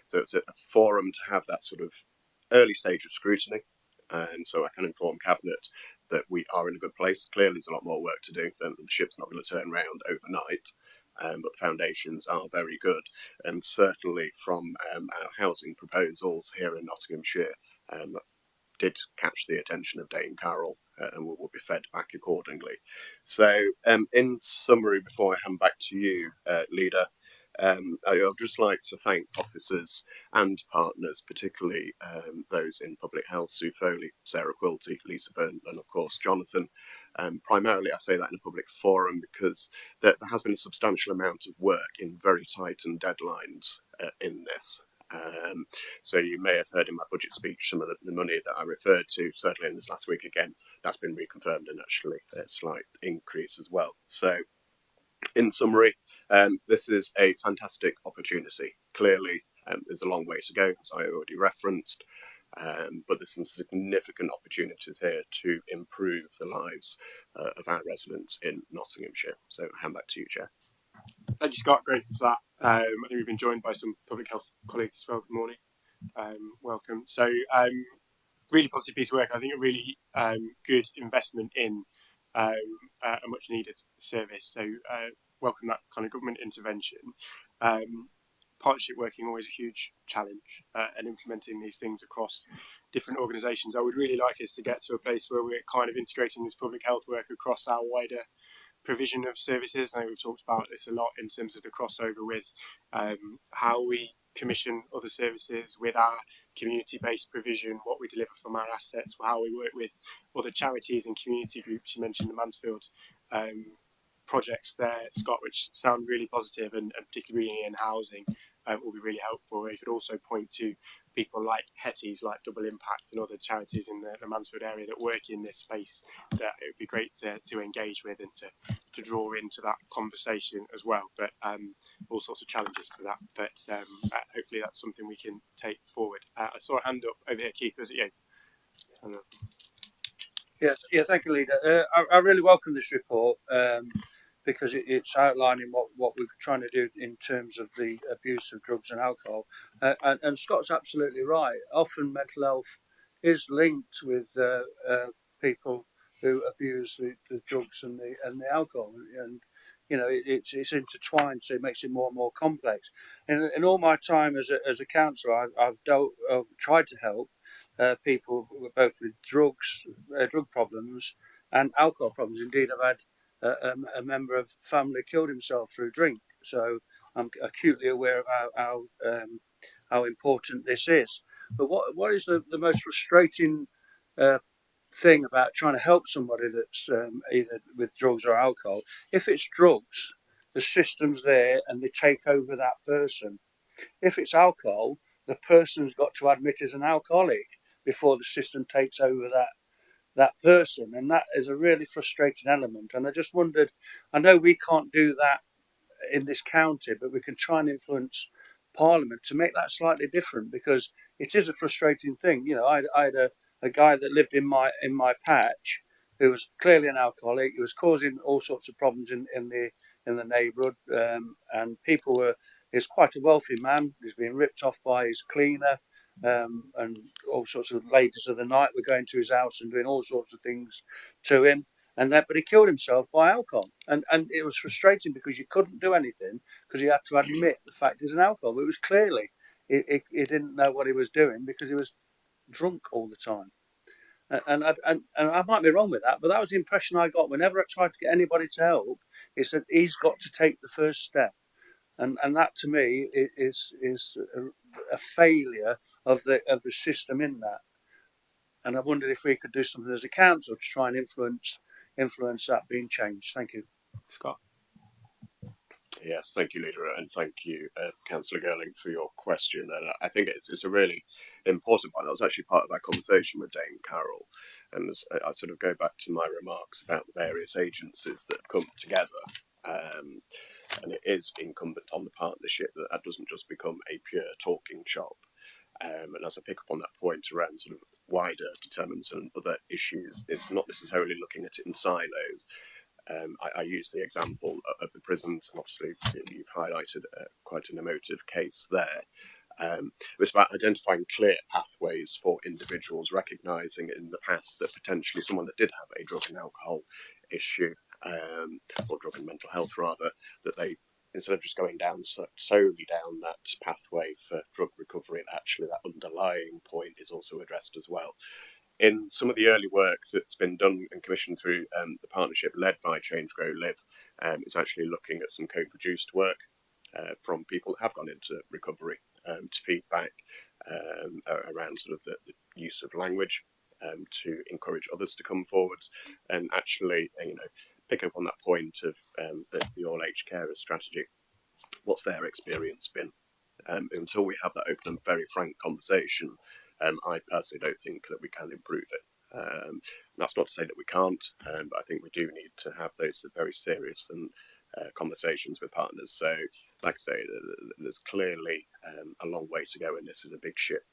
So it's a forum to have that sort of early stage of scrutiny, so I can inform Cabinet that we are in a good place. Clearly there's a lot more work to do, the ship's not going to turn around overnight, but the foundations are very good, and certainly from our housing proposals here in Nottinghamshire that did catch the attention of Dame Carol, and will be fed back accordingly. So in summary, before I hand back to you, Leader, I'd just like to thank officers and partners, particularly those in public health, Sue Foley, Sarah Quilty, Lisa Byrne, and of course Jonathan. Primarily I say that in a public forum because there has been a substantial amount of work in very tightened deadlines in this. So you may have heard in my budget speech some of the money that I referred to, certainly in this last week again, that's been reconfirmed, and actually a slight increase as well. So in summary, this is a fantastic opportunity. Clearly, there's a long way to go, as I already referenced, but there's some significant opportunities here to improve the lives of our residents in Nottinghamshire. So I'll hand back to you, Chair. Thank you, Scott. Grateful for that. I think we've been joined by some public health colleagues as well. Good morning. Welcome. So, really positive piece of work. I think a really good investment in a much needed service. So, welcome that kind of government intervention. Partnership working always a huge challenge, and implementing these things across different organisations. I would really like us to get to a place where we're kind of integrating this public health work across our wider provision of services. I know we've talked about this a lot in terms of the crossover with how we commission other services with our community-based provision, what we deliver from our assets, how we work with other charities and community groups. You mentioned the Mansfield projects there, Scott, which sound really positive, and particularly in housing will be really helpful. You could also point to people like Hetty's, like Double Impact, and other charities in the Mansfield area that work in this space that it would be great to engage with and to draw into that conversation as well. But all sorts of challenges to that. But hopefully that's something we can take forward. I saw a hand up over here, Keith. Was it you? Yes, yeah, thank you, Leader. I really welcome this report because it's outlining what we're trying to do in terms of the abuse of drugs and alcohol. And Scott's absolutely right. Often mental health is linked with people who abuse the drugs and the alcohol, and you know it's intertwined, so it makes it more and more complex. In all my time as a counsellor, I've tried to help people both with drug problems and alcohol problems. Indeed, I've had a member of family killed himself through drink. So I'm acutely aware of how important this is. But what is the most frustrating thing about trying to help somebody that's either with drugs or alcohol? If it's drugs, the system's there and they take over that person. If it's alcohol, the person's got to admit as an alcoholic before the system takes over that person, and that is a really frustrating element. And I just wondered, I know we can't do that in this county, but we can try and influence Parliament to make that slightly different, because it is a frustrating thing. You know, I had a guy that lived in my patch who was clearly an alcoholic. He was causing all sorts of problems in the neighbourhood, and people were. He's quite a wealthy man. He's being ripped off by his cleaner, and all sorts of ladies of the night were going to his house and doing all sorts of things to him. But he killed himself by alcohol, and it was frustrating because you couldn't do anything because he had to admit the fact he's an alcohol. But it was clearly he didn't know what he was doing because he was drunk all the time. And I might be wrong with that, but that was the impression I got whenever I tried to get anybody to help. He said he's got to take the first step, and that to me is a failure of the system in that. And I wondered if we could do something as a council to try and influence that being changed. Thank you. Scott. Yes, thank you, Leader, and thank you, Councillor Girling, for your question. And I think it's a really important one. That was actually part of our conversation with Dame Carroll. And as I sort of go back to my remarks about the various agencies that have come together, and it is incumbent on the partnership that that doesn't just become a pure talking shop. And as I pick up on that point around sort of wider determinants and other issues, it's not necessarily looking at it in silos. I use the example of the prisons, and obviously you've highlighted quite an emotive case there. It's about identifying clear pathways for individuals, recognising in the past that potentially someone that did have a drug and alcohol issue, or drug and mental health rather, that they, instead of just going down solely down that pathway for drug recovery, actually that underlying point is also addressed as well. In some of the early work that's been done and commissioned through the partnership led by Change Grow Live, it's actually looking at some co-produced work from people that have gone into recovery to feedback around sort of the use of language to encourage others to come forwards and actually, pick up on that point of the All Age Carers strategy. What's their experience been? Until we have that open and very frank conversation, I personally don't think that we can improve it. That's not to say that we can't, but I think we do need to have those very serious and conversations with partners. So, like I say, there's clearly a long way to go, and this is a big ship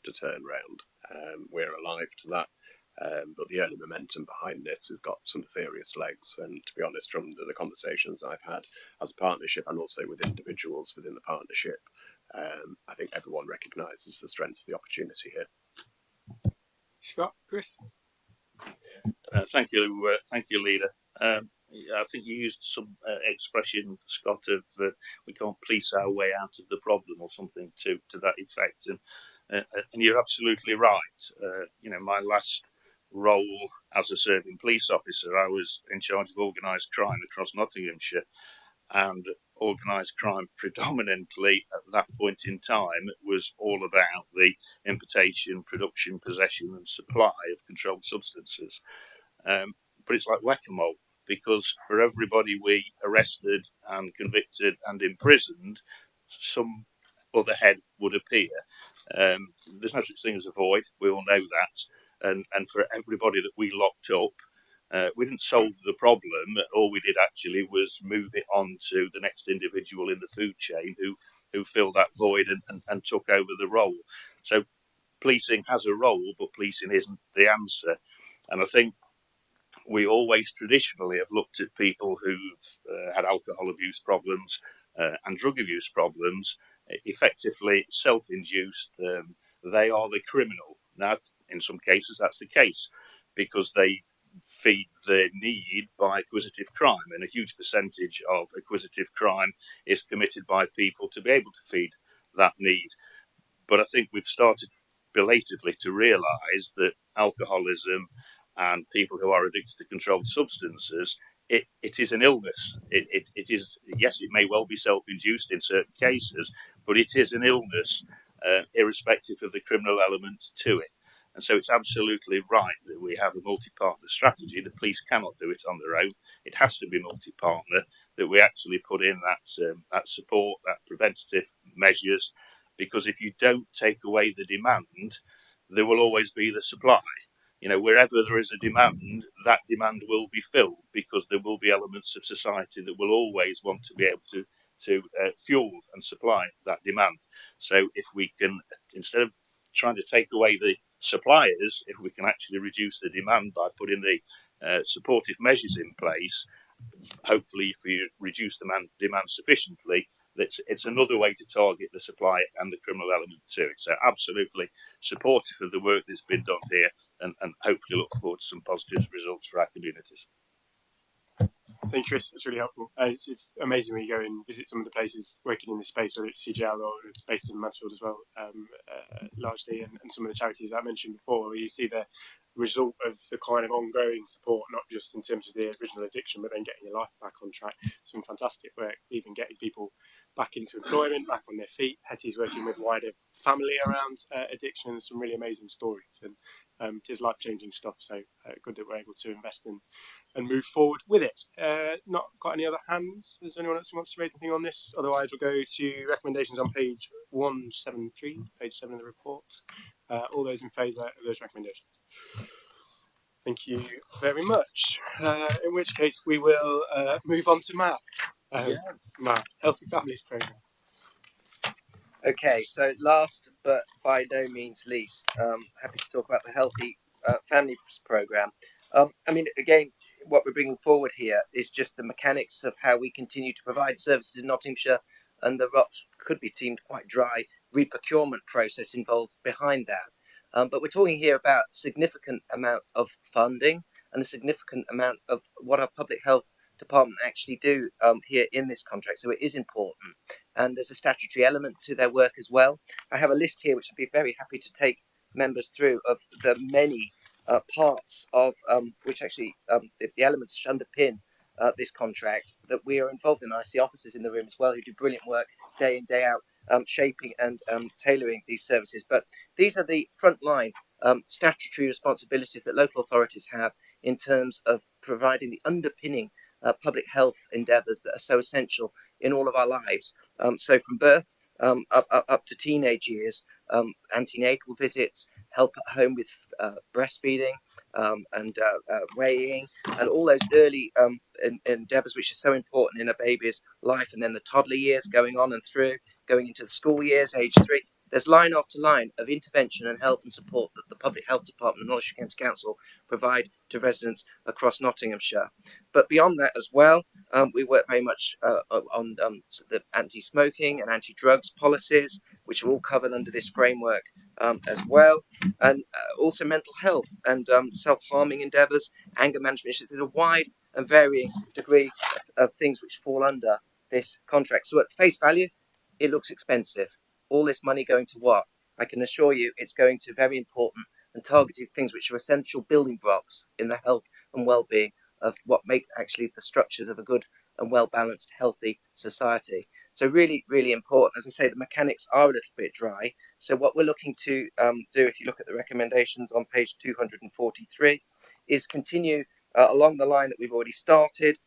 to turn round. We're alive to that, but the early momentum behind this has got some serious legs. And to be honest, from the conversations I've had as a partnership and also with individuals within the partnership, I think everyone recognises the strength of the opportunity here. Scott, Chris. Thank you, Leader. I think you used some expression, Scott, of we can't police our way out of the problem or something to that effect, and you're absolutely right. My last role as a serving police officer, I was in charge of organised crime across Nottinghamshire, and organised crime predominantly at that point in time was all about the importation, production, possession and supply of controlled substances. But it's like whack-a-mole, because for everybody we arrested and convicted and imprisoned, some other head would appear. There's no such thing as a void, we all know that. And for everybody that we locked up, we didn't solve the problem. All we did actually was move it on to the next individual in the food chain who filled that void and took over the role. So policing has a role, but policing isn't the answer. And I think we always traditionally have looked at people who've had alcohol abuse problems and drug abuse problems, effectively self-induced. They are the criminal. Now, in some cases, that's the case because they feed their need by acquisitive crime, and a huge percentage of acquisitive crime is committed by people to be able to feed that need. But I think we've started belatedly to realise that alcoholism and people who are addicted to controlled substances it is an illness. It is, yes, it may well be self-induced in certain cases, but it is an illness, irrespective of the criminal element to it. And so it's absolutely right that we have a multi-partner strategy. The police cannot do it on their own. It has to be multi-partner, that we actually put in that support, that preventative measures, because if you don't take away the demand, there will always be the supply. Wherever there is a demand, that demand will be filled, because there will be elements of society that will always want to be able to fuel and supply that demand. So if we can, instead of trying to take away the suppliers, if we can actually reduce the demand by putting the supportive measures in place, hopefully if we reduce the demand sufficiently, it's another way to target the supply and the criminal element to it. So absolutely supportive of the work that's been done here, and hopefully look forward to some positive results for our communities. Thank you, Chris. It's really helpful. It's amazing when you go and visit some of the places working in this space, whether it's CGL or it's based in Mansfield as well, largely, and some of the charities I mentioned before, where you see the result of the kind of ongoing support, not just in terms of the original addiction, but then getting your life back on track. Some fantastic work, even getting people back into employment, back on their feet. Hetty's working with wider family around addiction, and some really amazing stories. And it is life-changing stuff, so good that we're able to invest in and move forward with it. Not got any other hands? Is there anyone else who wants to raise anything on this? Otherwise, we'll go to recommendations on page 173, page 7 of the report. All those in favour of those recommendations? Thank you very much. In which case, we will move on to Matt. Matt, Healthy Families Programme. Okay, so last but by no means least, happy to talk about the Healthy Families Programme. Again, what we're bringing forward here is just the mechanics of how we continue to provide services in Nottinghamshire, and the what could be deemed quite dry re-procurement process involved behind that. But we're talking here about a significant amount of funding and a significant amount of what our public health department actually do here in this contract. So it is important, and there's a statutory element to their work as well. I have a list here which I'd be very happy to take members through of the many parts of which actually the elements which underpin this contract that we are involved in. I see officers in the room as well who do brilliant work day in, day out, shaping and tailoring these services. But these are the frontline statutory responsibilities that local authorities have in terms of providing the underpinning public health endeavours that are so essential in all of our lives. So from birth up to teenage years, antenatal visits, help at home with breastfeeding and weighing, and all those early endeavours which are so important in a baby's life, and then the toddler years going on and through, going into the school years, age 3. There's line after line of intervention and help and support that the Public Health Department and Nottinghamshire County Council provide to residents across Nottinghamshire. But beyond that as well, we work very much on the anti-smoking and anti-drugs policies, which are all covered under this framework as well, and also mental health and self-harming endeavours, anger management issues. There's a wide and varying degree of things which fall under this contract. So at face value, it looks expensive. All this money going to what? I can assure you it's going to very important and targeted things which are essential building blocks in the health and well-being of what make actually the structures of a good and well-balanced, healthy society. So really, really important. As I say, the mechanics are a little bit dry. So what we're looking to do, if you look at the recommendations on page 243, is continue along the line that we've already started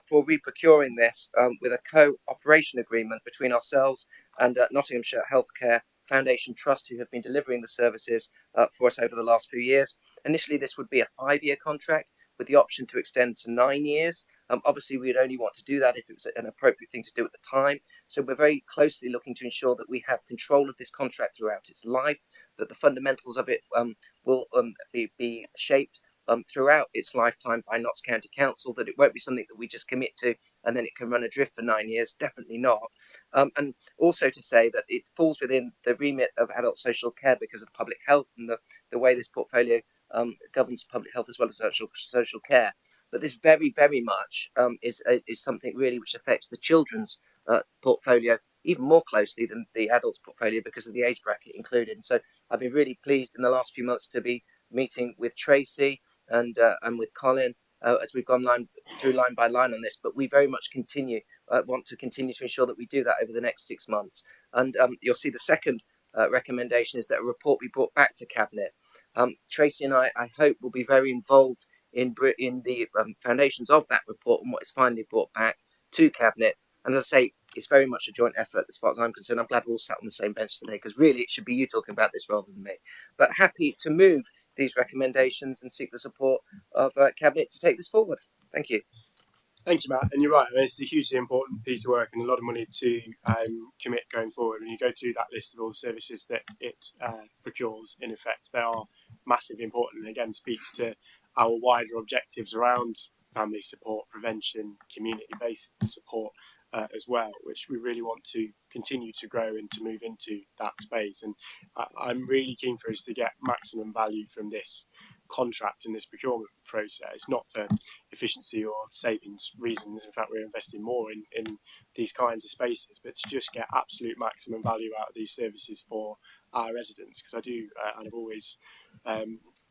for re-procuring this with a cooperation agreement between ourselves and Nottinghamshire Healthcare Foundation Trust, who have been delivering the services for us over the last few years. Initially, this would be a 5-year contract with the option to extend to 9 years. Obviously, we'd only want to do that if it was an appropriate thing to do at the time. So we're very closely looking to ensure that we have control of this contract throughout its life, that the fundamentals of it will be shaped throughout its lifetime by Notts County Council, that it won't be something that we just commit to and then it can run adrift for 9 years, definitely not. And also to say that it falls within the remit of adult social care because of public health and the way this portfolio governs public health as well as social care. But this very, very much is something really which affects the children's portfolio even more closely than the adults' portfolio because of the age bracket included. And so I've been really pleased in the last few months to be meeting with Tracy and with Colin as we've gone through line by line on this, but we very much want to continue to ensure that we do that over the next 6 months. And you'll see the second recommendation is that a report be brought back to Cabinet. Tracy and I hope, will be very involved in the foundations of that report and what is finally brought back to Cabinet. And as I say, it's very much a joint effort as far as I'm concerned. I'm glad we're all sat on the same bench today, because really it should be you talking about this rather than me. But happy to move these recommendations and seek the support of Cabinet to take this forward. Thank you. Thank you, Matt. And you're right. I mean, it's a hugely important piece of work and a lot of money to commit going forward. When you go through that list of all the services that it procures, in effect, they are massively important, and again speaks to our wider objectives around family support, prevention, community-based support as well, which we really want to continue to grow and to move into that space. And I'm really keen for us to get maximum value from this contract and this procurement process, not for efficiency or savings reasons. In fact, we're investing more in these kinds of spaces, but to just get absolute maximum value out of these services for our residents, because I do, and I've always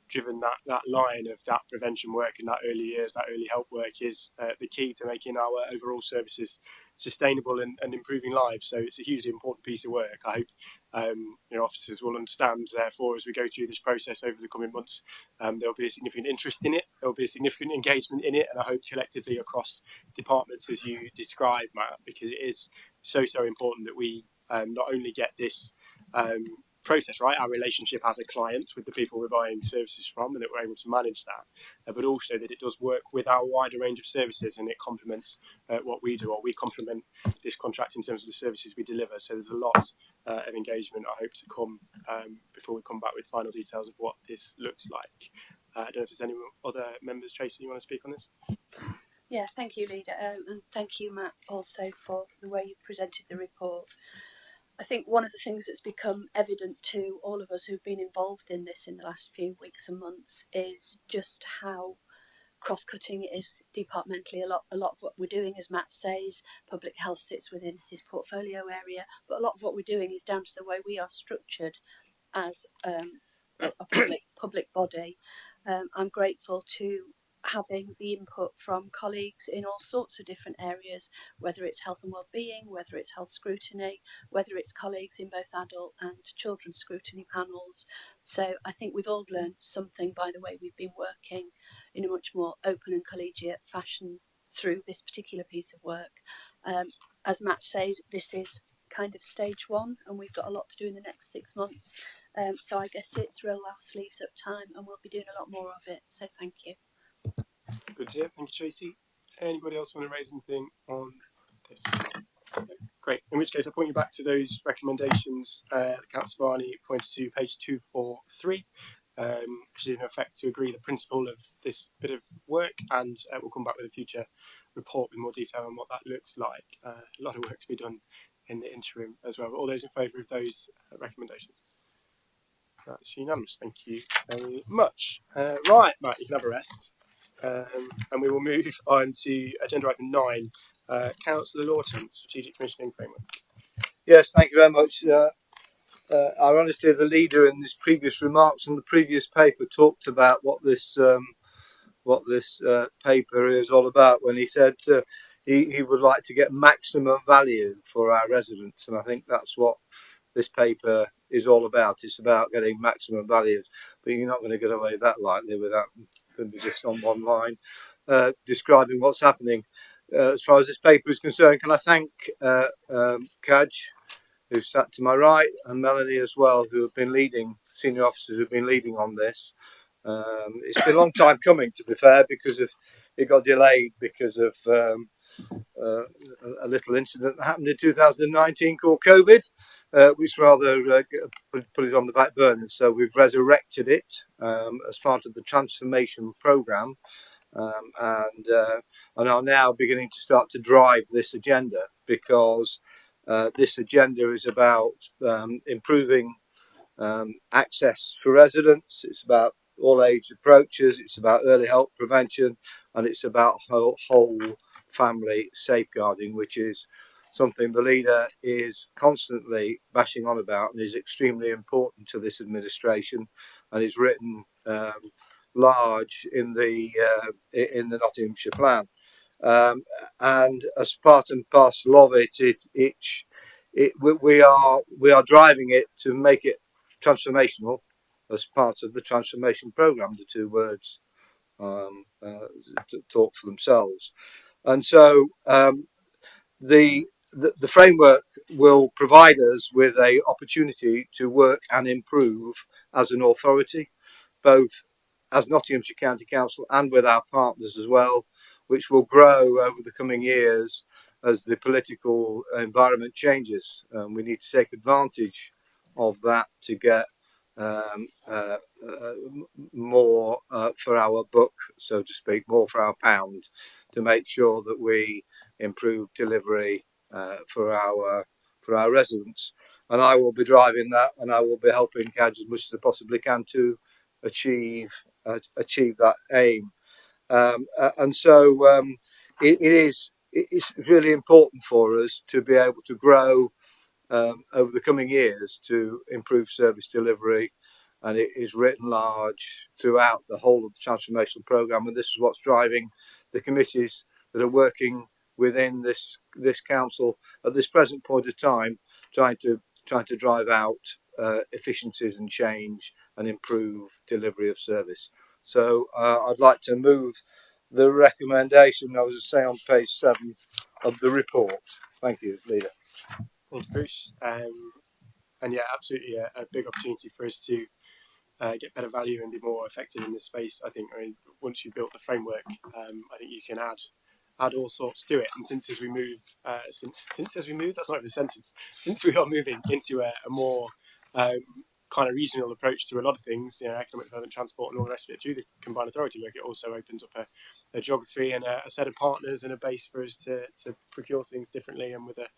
driven that line of that prevention work and that early years, that early help work is the key to making our overall services sustainable and improving lives. So it's a hugely important piece of work. I hope officers will understand, therefore, as we go through this process over the coming months, there'll be a significant interest in it, there'll be a significant engagement in it, and I hope collectively across departments, as you described, Matt, because it is so important that we not only get this process right, our relationship as a client with the people we're buying services from, and that we're able to manage that, but also that it does work with our wider range of services and it complements what we do, or we complement this contract in terms of the services we deliver. So there's a lot of engagement I hope to come before we come back with final details of what this looks like. I don't know if there's any other members. Tracy, you want to speak on this? Yeah, thank you, Leader, and thank you, Matt, also for the way you presented the report. I think one of the things that's become evident to all of us who've been involved in this in the last few weeks and months is just how cross-cutting it is departmentally. A lot of what we're doing, as Matt says, public health sits within his portfolio area, but a lot of what we're doing is down to the way we are structured as a public body. I'm grateful to having the input from colleagues in all sorts of different areas, whether it's health and well-being, whether it's health scrutiny, whether it's colleagues in both adult and children's scrutiny panels. So I think we've all learned something by the way we've been working in a much more open and collegiate fashion through this particular piece of work. As Matt says, this is kind of stage one, and we've got a lot to do in the next 6 months. So I guess it's roll our sleeves up time, and we'll be doing a lot more of it. So thank you. Good to hear. Thank you, Tracy. Anybody else want to raise anything on this? Okay, great. In which case, I'll point you back to those recommendations Councillor Barney pointed to, page 243, which is in effect to agree the principle of this bit of work, and we'll come back with a future report with more detail on what that looks like. A lot of work to be done in the interim as well. But all those in favour of those recommendations? That's unanimous. Thank you very much. Right, Matt, you can have a rest. And we will move on to agenda item 9, Councillor Lawton, Strategic Commissioning Framework. Yes, thank you very much. Ironically, the leader in his previous remarks on the previous paper talked about what this paper is all about when he said he would like to get maximum value for our residents, and I think that's what this paper is all about. It's about getting maximum values, but you're not going to get away that lightly without going to be just on one line describing what's happening. As far as this paper is concerned, can I thank Kaj, who sat to my right, and Melanie as well, who have been leading, senior officers who have been leading on this. It's been a long time coming, to be fair, because it got delayed because of a little incident that happened in 2019 called COVID, which rather put it on the back burner. So we've resurrected it as part of the transformation programme, and are now beginning to start to drive this agenda, because this agenda is about improving access for residents. It's about all age approaches, it's about early help prevention, and it's about whole family safeguarding, which is something the leader is constantly bashing on about and is extremely important to this administration, and is written large in the Nottinghamshire plan, and as part and parcel of we are driving it to make it transformational as part of the transformation programme. The two words talk for themselves, and so the framework will provide us with a opportunity to work and improve as an authority, both as Nottinghamshire County Council and with our partners as well, which will grow over the coming years as the political environment changes. We need to take advantage of that to get more for our buck, so to speak, more for our pound, to make sure that we improve delivery for our residents. And I will be driving that, and I will be helping CAG as much as I possibly can to achieve that aim. And so it's really important for us to be able to grow over the coming years to improve service delivery, and it is written large throughout the whole of the transformational programme, and this is what's driving the committees that are working within this council at this present point of time, trying to drive out efficiencies and change and improve delivery of service. So I'd like to move the recommendation, I was saying, on page 7 of the report. Thank you, Leader. Thank you, Bruce. And yeah, absolutely a big opportunity for us to get better value and be more effective in this space. I mean, once you've built the framework, I think you can add all sorts to it. And since as we move, that's not even a sentence. Since we are moving into a more kind of regional approach to a lot of things, economic development, transport, and all the rest of it through the combined authority work, it also opens up a geography and a set of partners and a base for us to procure things differently and with a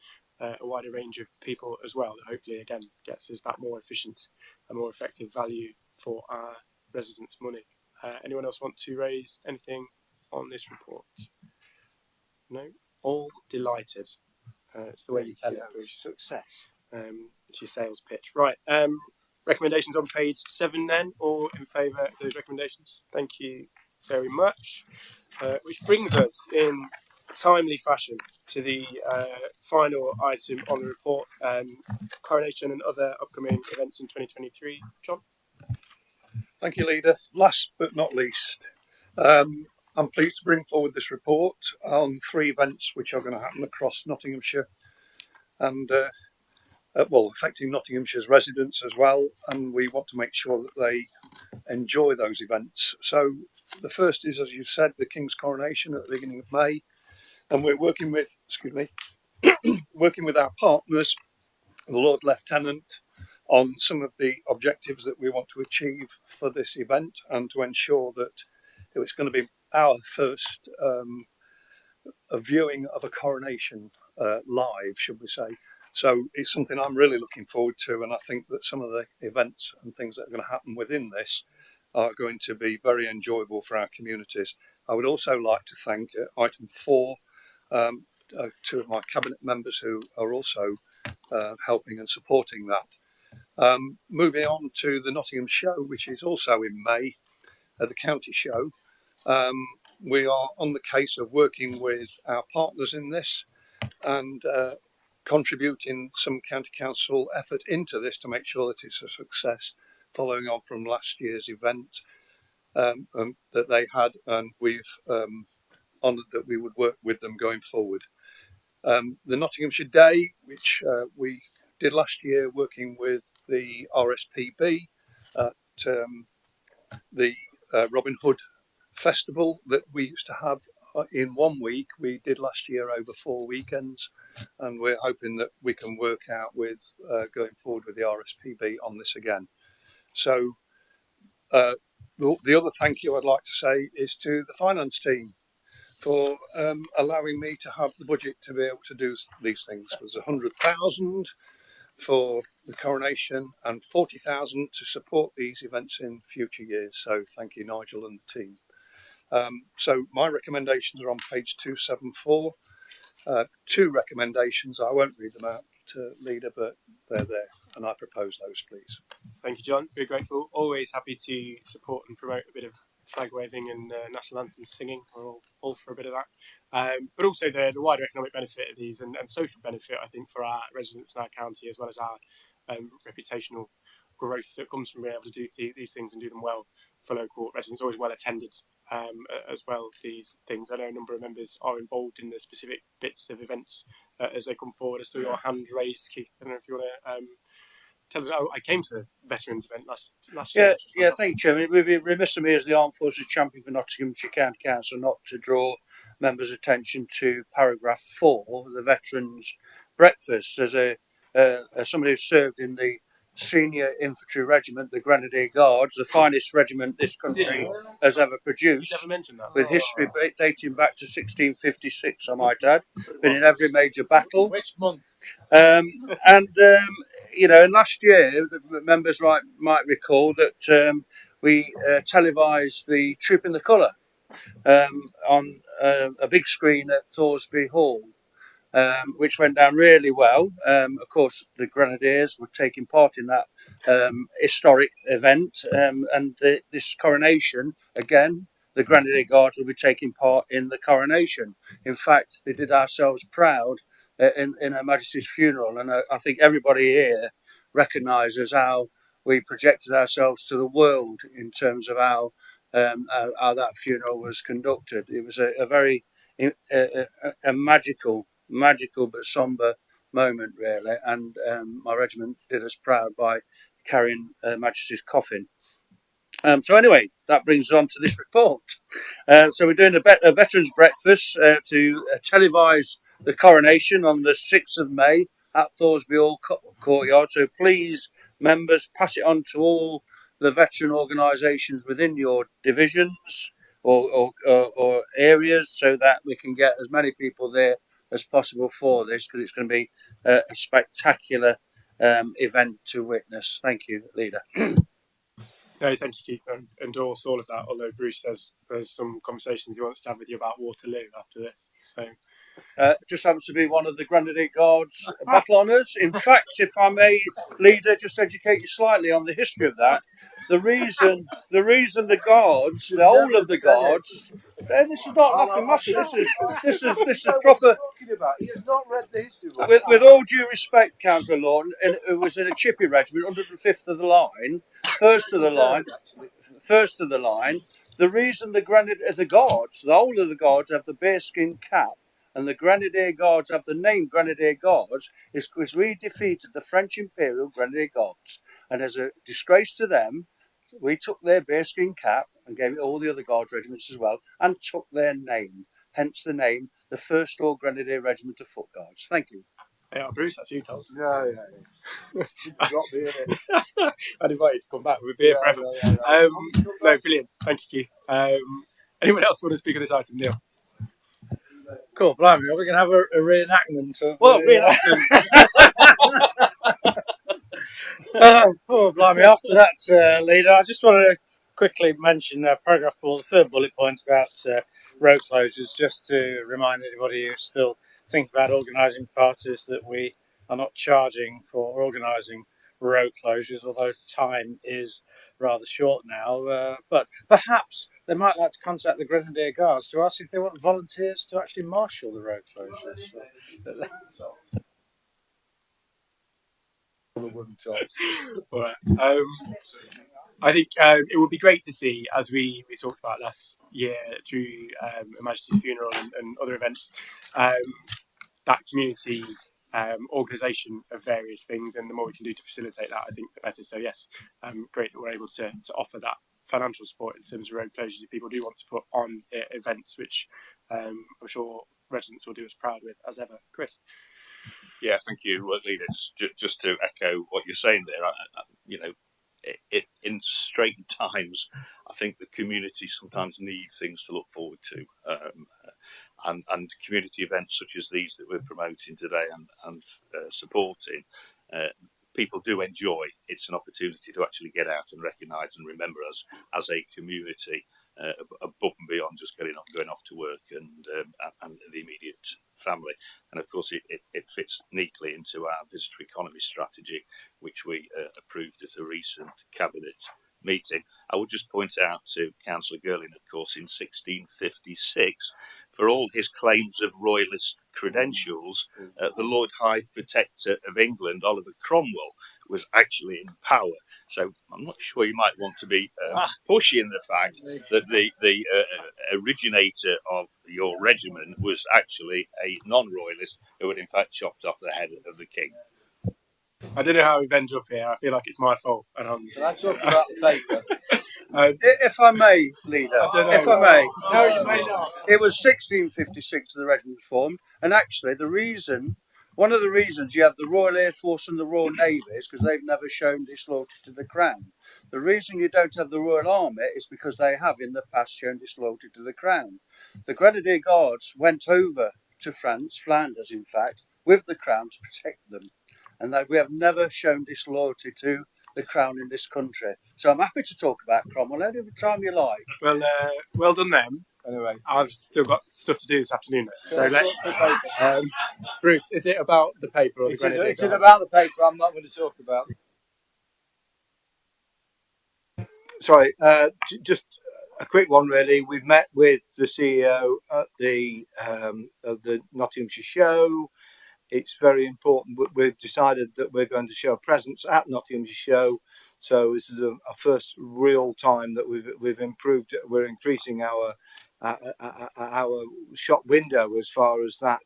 wider range of people as well, that hopefully again gets us that more efficient and more effective value for our residents' money. Anyone else want to raise anything on this report? No? All delighted. It's the way you tell it, Bruce. Success. It's your sales pitch. Right. Recommendations on page 7 then, all in favour of those recommendations? Thank you very much. Which brings us in timely fashion to the final item on the report, coronation and other upcoming events in 2023. John? Thank you, Leader. Last but not least, I'm pleased to bring forward this report on 3 events which are going to happen across Nottinghamshire and affecting Nottinghamshire's residents as well, and we want to make sure that they enjoy those events. So the first is, as you said, the King's coronation at the beginning of May, and we're working with, working with our partners, the Lord Lieutenant, on some of the objectives that we want to achieve for this event, and to ensure that it's going to be our first viewing of a coronation live, should we say. So it's something I'm really looking forward to, and I think that some of the events and things that are going to happen within this are going to be very enjoyable for our communities. I would also like to thank item 4, 2 of my cabinet members who are also helping and supporting that. Moving on to the Nottingham Show, which is also in May, the county show. We are on the case of working with our partners in this and contributing some county council effort into this to make sure that it's a success, following on from last year's event that they had, and we've honoured that we would work with them going forward. The Nottinghamshire Day, which we did last year working with the RSPB at the Robin Hood Festival that we used to have in 1 week, we did last year over 4 weekends, and we're hoping that we can work out with going forward with the RSPB on this again. So the other thank you I'd like to say is to the finance team for allowing me to have the budget to be able to do these things. There's 100,000 for the coronation and 40,000 to support these events in future years. So thank you, Nigel and the team. So my recommendations are on page 274. 2 recommendations. I won't read them out, Leader, but they're there, and I propose those, please. Thank you, John. Very grateful. Always happy to support and promote a bit of flag waving and national anthem singing. We're all for a bit of that. But also the wider economic benefit of these and social benefit, I think, for our residents in our county, as well as our reputational growth that comes from being able to do these things and do them well for local residents, always well attended as well. These things, I know a number of members are involved in the specific bits of events as they come forward. I saw your hand raised, Keith. I don't know if you want to tell us. I came to the veterans event last year. Yeah, thank you, Chairman. It would be remiss of me as the Armed Forces Champion for Nottinghamshire County Council not to draw members' attention to paragraph 4, the Veterans Breakfast. As somebody who served in the Senior Infantry Regiment, the Grenadier Guards, the finest regiment this country has ever produced, You never mentioned that. with history dating back to 1656, I might add. Been in every major battle. Which month? You know, last year, the members might recall that we televised the Troop in the Colour on a big screen at Thoresby Hall, which went down really well. Of course, the Grenadiers were taking part in that historic event, and this coronation, again, the Grenadier Guards will be taking part in the coronation. In fact, they did ourselves proud in Her Majesty's funeral, and I think everybody here recognises how we projected ourselves to the world in terms of how that funeral was conducted. It was a very magical but sombre moment, really, and my regiment did us proud by carrying Her Majesty's coffin. So anyway, that brings us on to this report. So we're doing a veterans breakfast to televise the coronation on the 6th of May at Thoresby Hall Courtyard. So please, members, pass it on to all the veteran organisations within your divisions or areas, so that we can get as many people there as possible for this, because it's going to be a spectacular event to witness. Thank you, Leader. No, thank you, Keith. I endorse all of that, although Bruce says there's some conversations he wants to have with you about Waterloo after this. So, just happens to be one of the Grenadier Guards battle honours. In fact, if I may, Leader, just educate you slightly on the history of that. The reason the Guards, the whole of the Guards, this is not nothing massive. This is proper. He's not read the history book. With all due respect, Councillor Lawton, it was in a chippy regiment, 105th of the line, first of the line. The reason the Guards, the whole of the Guards, have the bearskin cap, and the Grenadier Guards have the name Grenadier Guards, is because we defeated the French Imperial Grenadier Guards, and as a disgrace to them, we took their bearskin cap and gave it all the other Guards regiments as well, and took their name. Hence the name, the 1st All Grenadier Regiment of Foot Guards. Thank you. yeah, Bruce, that's you told. No. Should drop me in it. I'd invite you to come back. We'll be here forever. No, brilliant. Thank you, Keith. Anyone else want to speak on this item, Neil? Cool, blimey, are we going to have a reenactment of... Well, reenactment. Oh, blimey, after that, Leader, I just want to quickly mention paragraph 4, the third bullet point about road closures, just to remind anybody who's still thinking about organising parties that we are not charging for organising road closures, although time is rather short now. But perhaps they might like to contact the Grenadier Guards to ask if they want volunteers to actually marshal the road closures. All right. I think it would be great to see, as we talked about last year through Her Majesty's funeral and other events, that community organisation of various things, and the more we can do to facilitate that, I think the better. So yes, great that we're able to offer that financial support in terms of road closures if people do want to put on events, which I'm sure residents will do us proud with as ever. Chris. Yeah, thank you, Leader. Just to echo what you're saying there, you know, in straitened times, I think the community sometimes need things to look forward to, and community events such as these that we're promoting today and supporting, people do enjoy. It's an opportunity to actually get out and recognise and remember us as a community, above and beyond just going off to work and the immediate family. And of course it fits neatly into our visitor economy strategy, which we approved at a recent cabinet meeting. I would just point out to Councillor Girling, of course, in 1656, for all his claims of royalist credentials, the Lord High Protector of England, Oliver Cromwell, was actually in power. So I'm not sure you might want to be pushing the fact that the originator of your regiment was actually a non-royalist who had in fact chopped off the head of the king. I don't know how we've ended up here. I feel like it's my fault. And Can I talk about the paper? If I may, Leader, I don't know. if I may. No, you may not. It was 1656 the regiment was formed, and actually one of the reasons you have the Royal Air Force and the Royal Navy is because they've never shown disloyalty to the Crown. The reason you don't have the Royal Army is because they have in the past shown disloyalty to the Crown. The Grenadier Guards went over to France, Flanders in fact, with the Crown to protect them, and that we have never shown disloyalty to the Crown in this country. So I'm happy to talk about Cromwell every time you like. Well, well done then. Anyway, I've still got stuff to do this afternoon. So let's. Bruce, is it about the paper or the Grenadier it's Guards? about the paper. I'm not going to talk about. Sorry, just a quick one. Really, we've met with the CEO at the of the Nottinghamshire Show. It's very important. We've decided that we're going to show a presence at Nottinghamshire Show. So this is a first real time that we've improved. We're increasing our shop window as far as that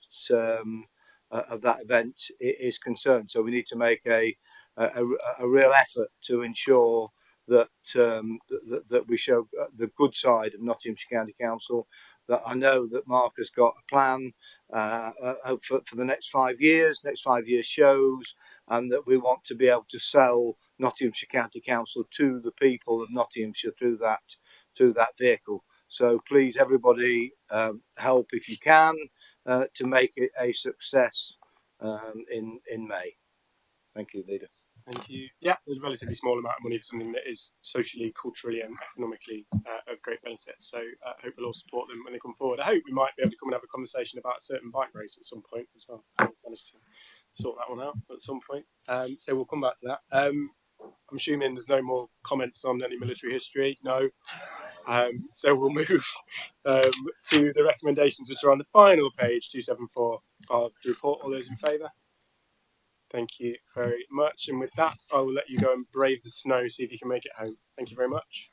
of that event is concerned. So we need to make a real effort to ensure that that we show the good side of Nottinghamshire County Council. That I know that Mark has got a plan for the next 5 years, next 5 year shows, and that we want to be able to sell Nottinghamshire County Council to the people of Nottinghamshire through that vehicle. So please, everybody, help if you can to make it a success in May. Thank you, Leader. Thank you. Yeah, there's a relatively small amount of money for something that is socially, culturally, and economically of great benefit. So I hope we'll all support them when they come forward. I hope we might be able to come and have a conversation about a certain bike race at some point as well. I've managed to sort that one out at some point. So we'll come back to that. I'm assuming there's no more comments on any military history. No. So we'll move to the recommendations, which are on the final page, 274 of the report. All those in favour? Thank you very much. And with that, I will let you go and brave the snow, see if you can make it home. Thank you very much.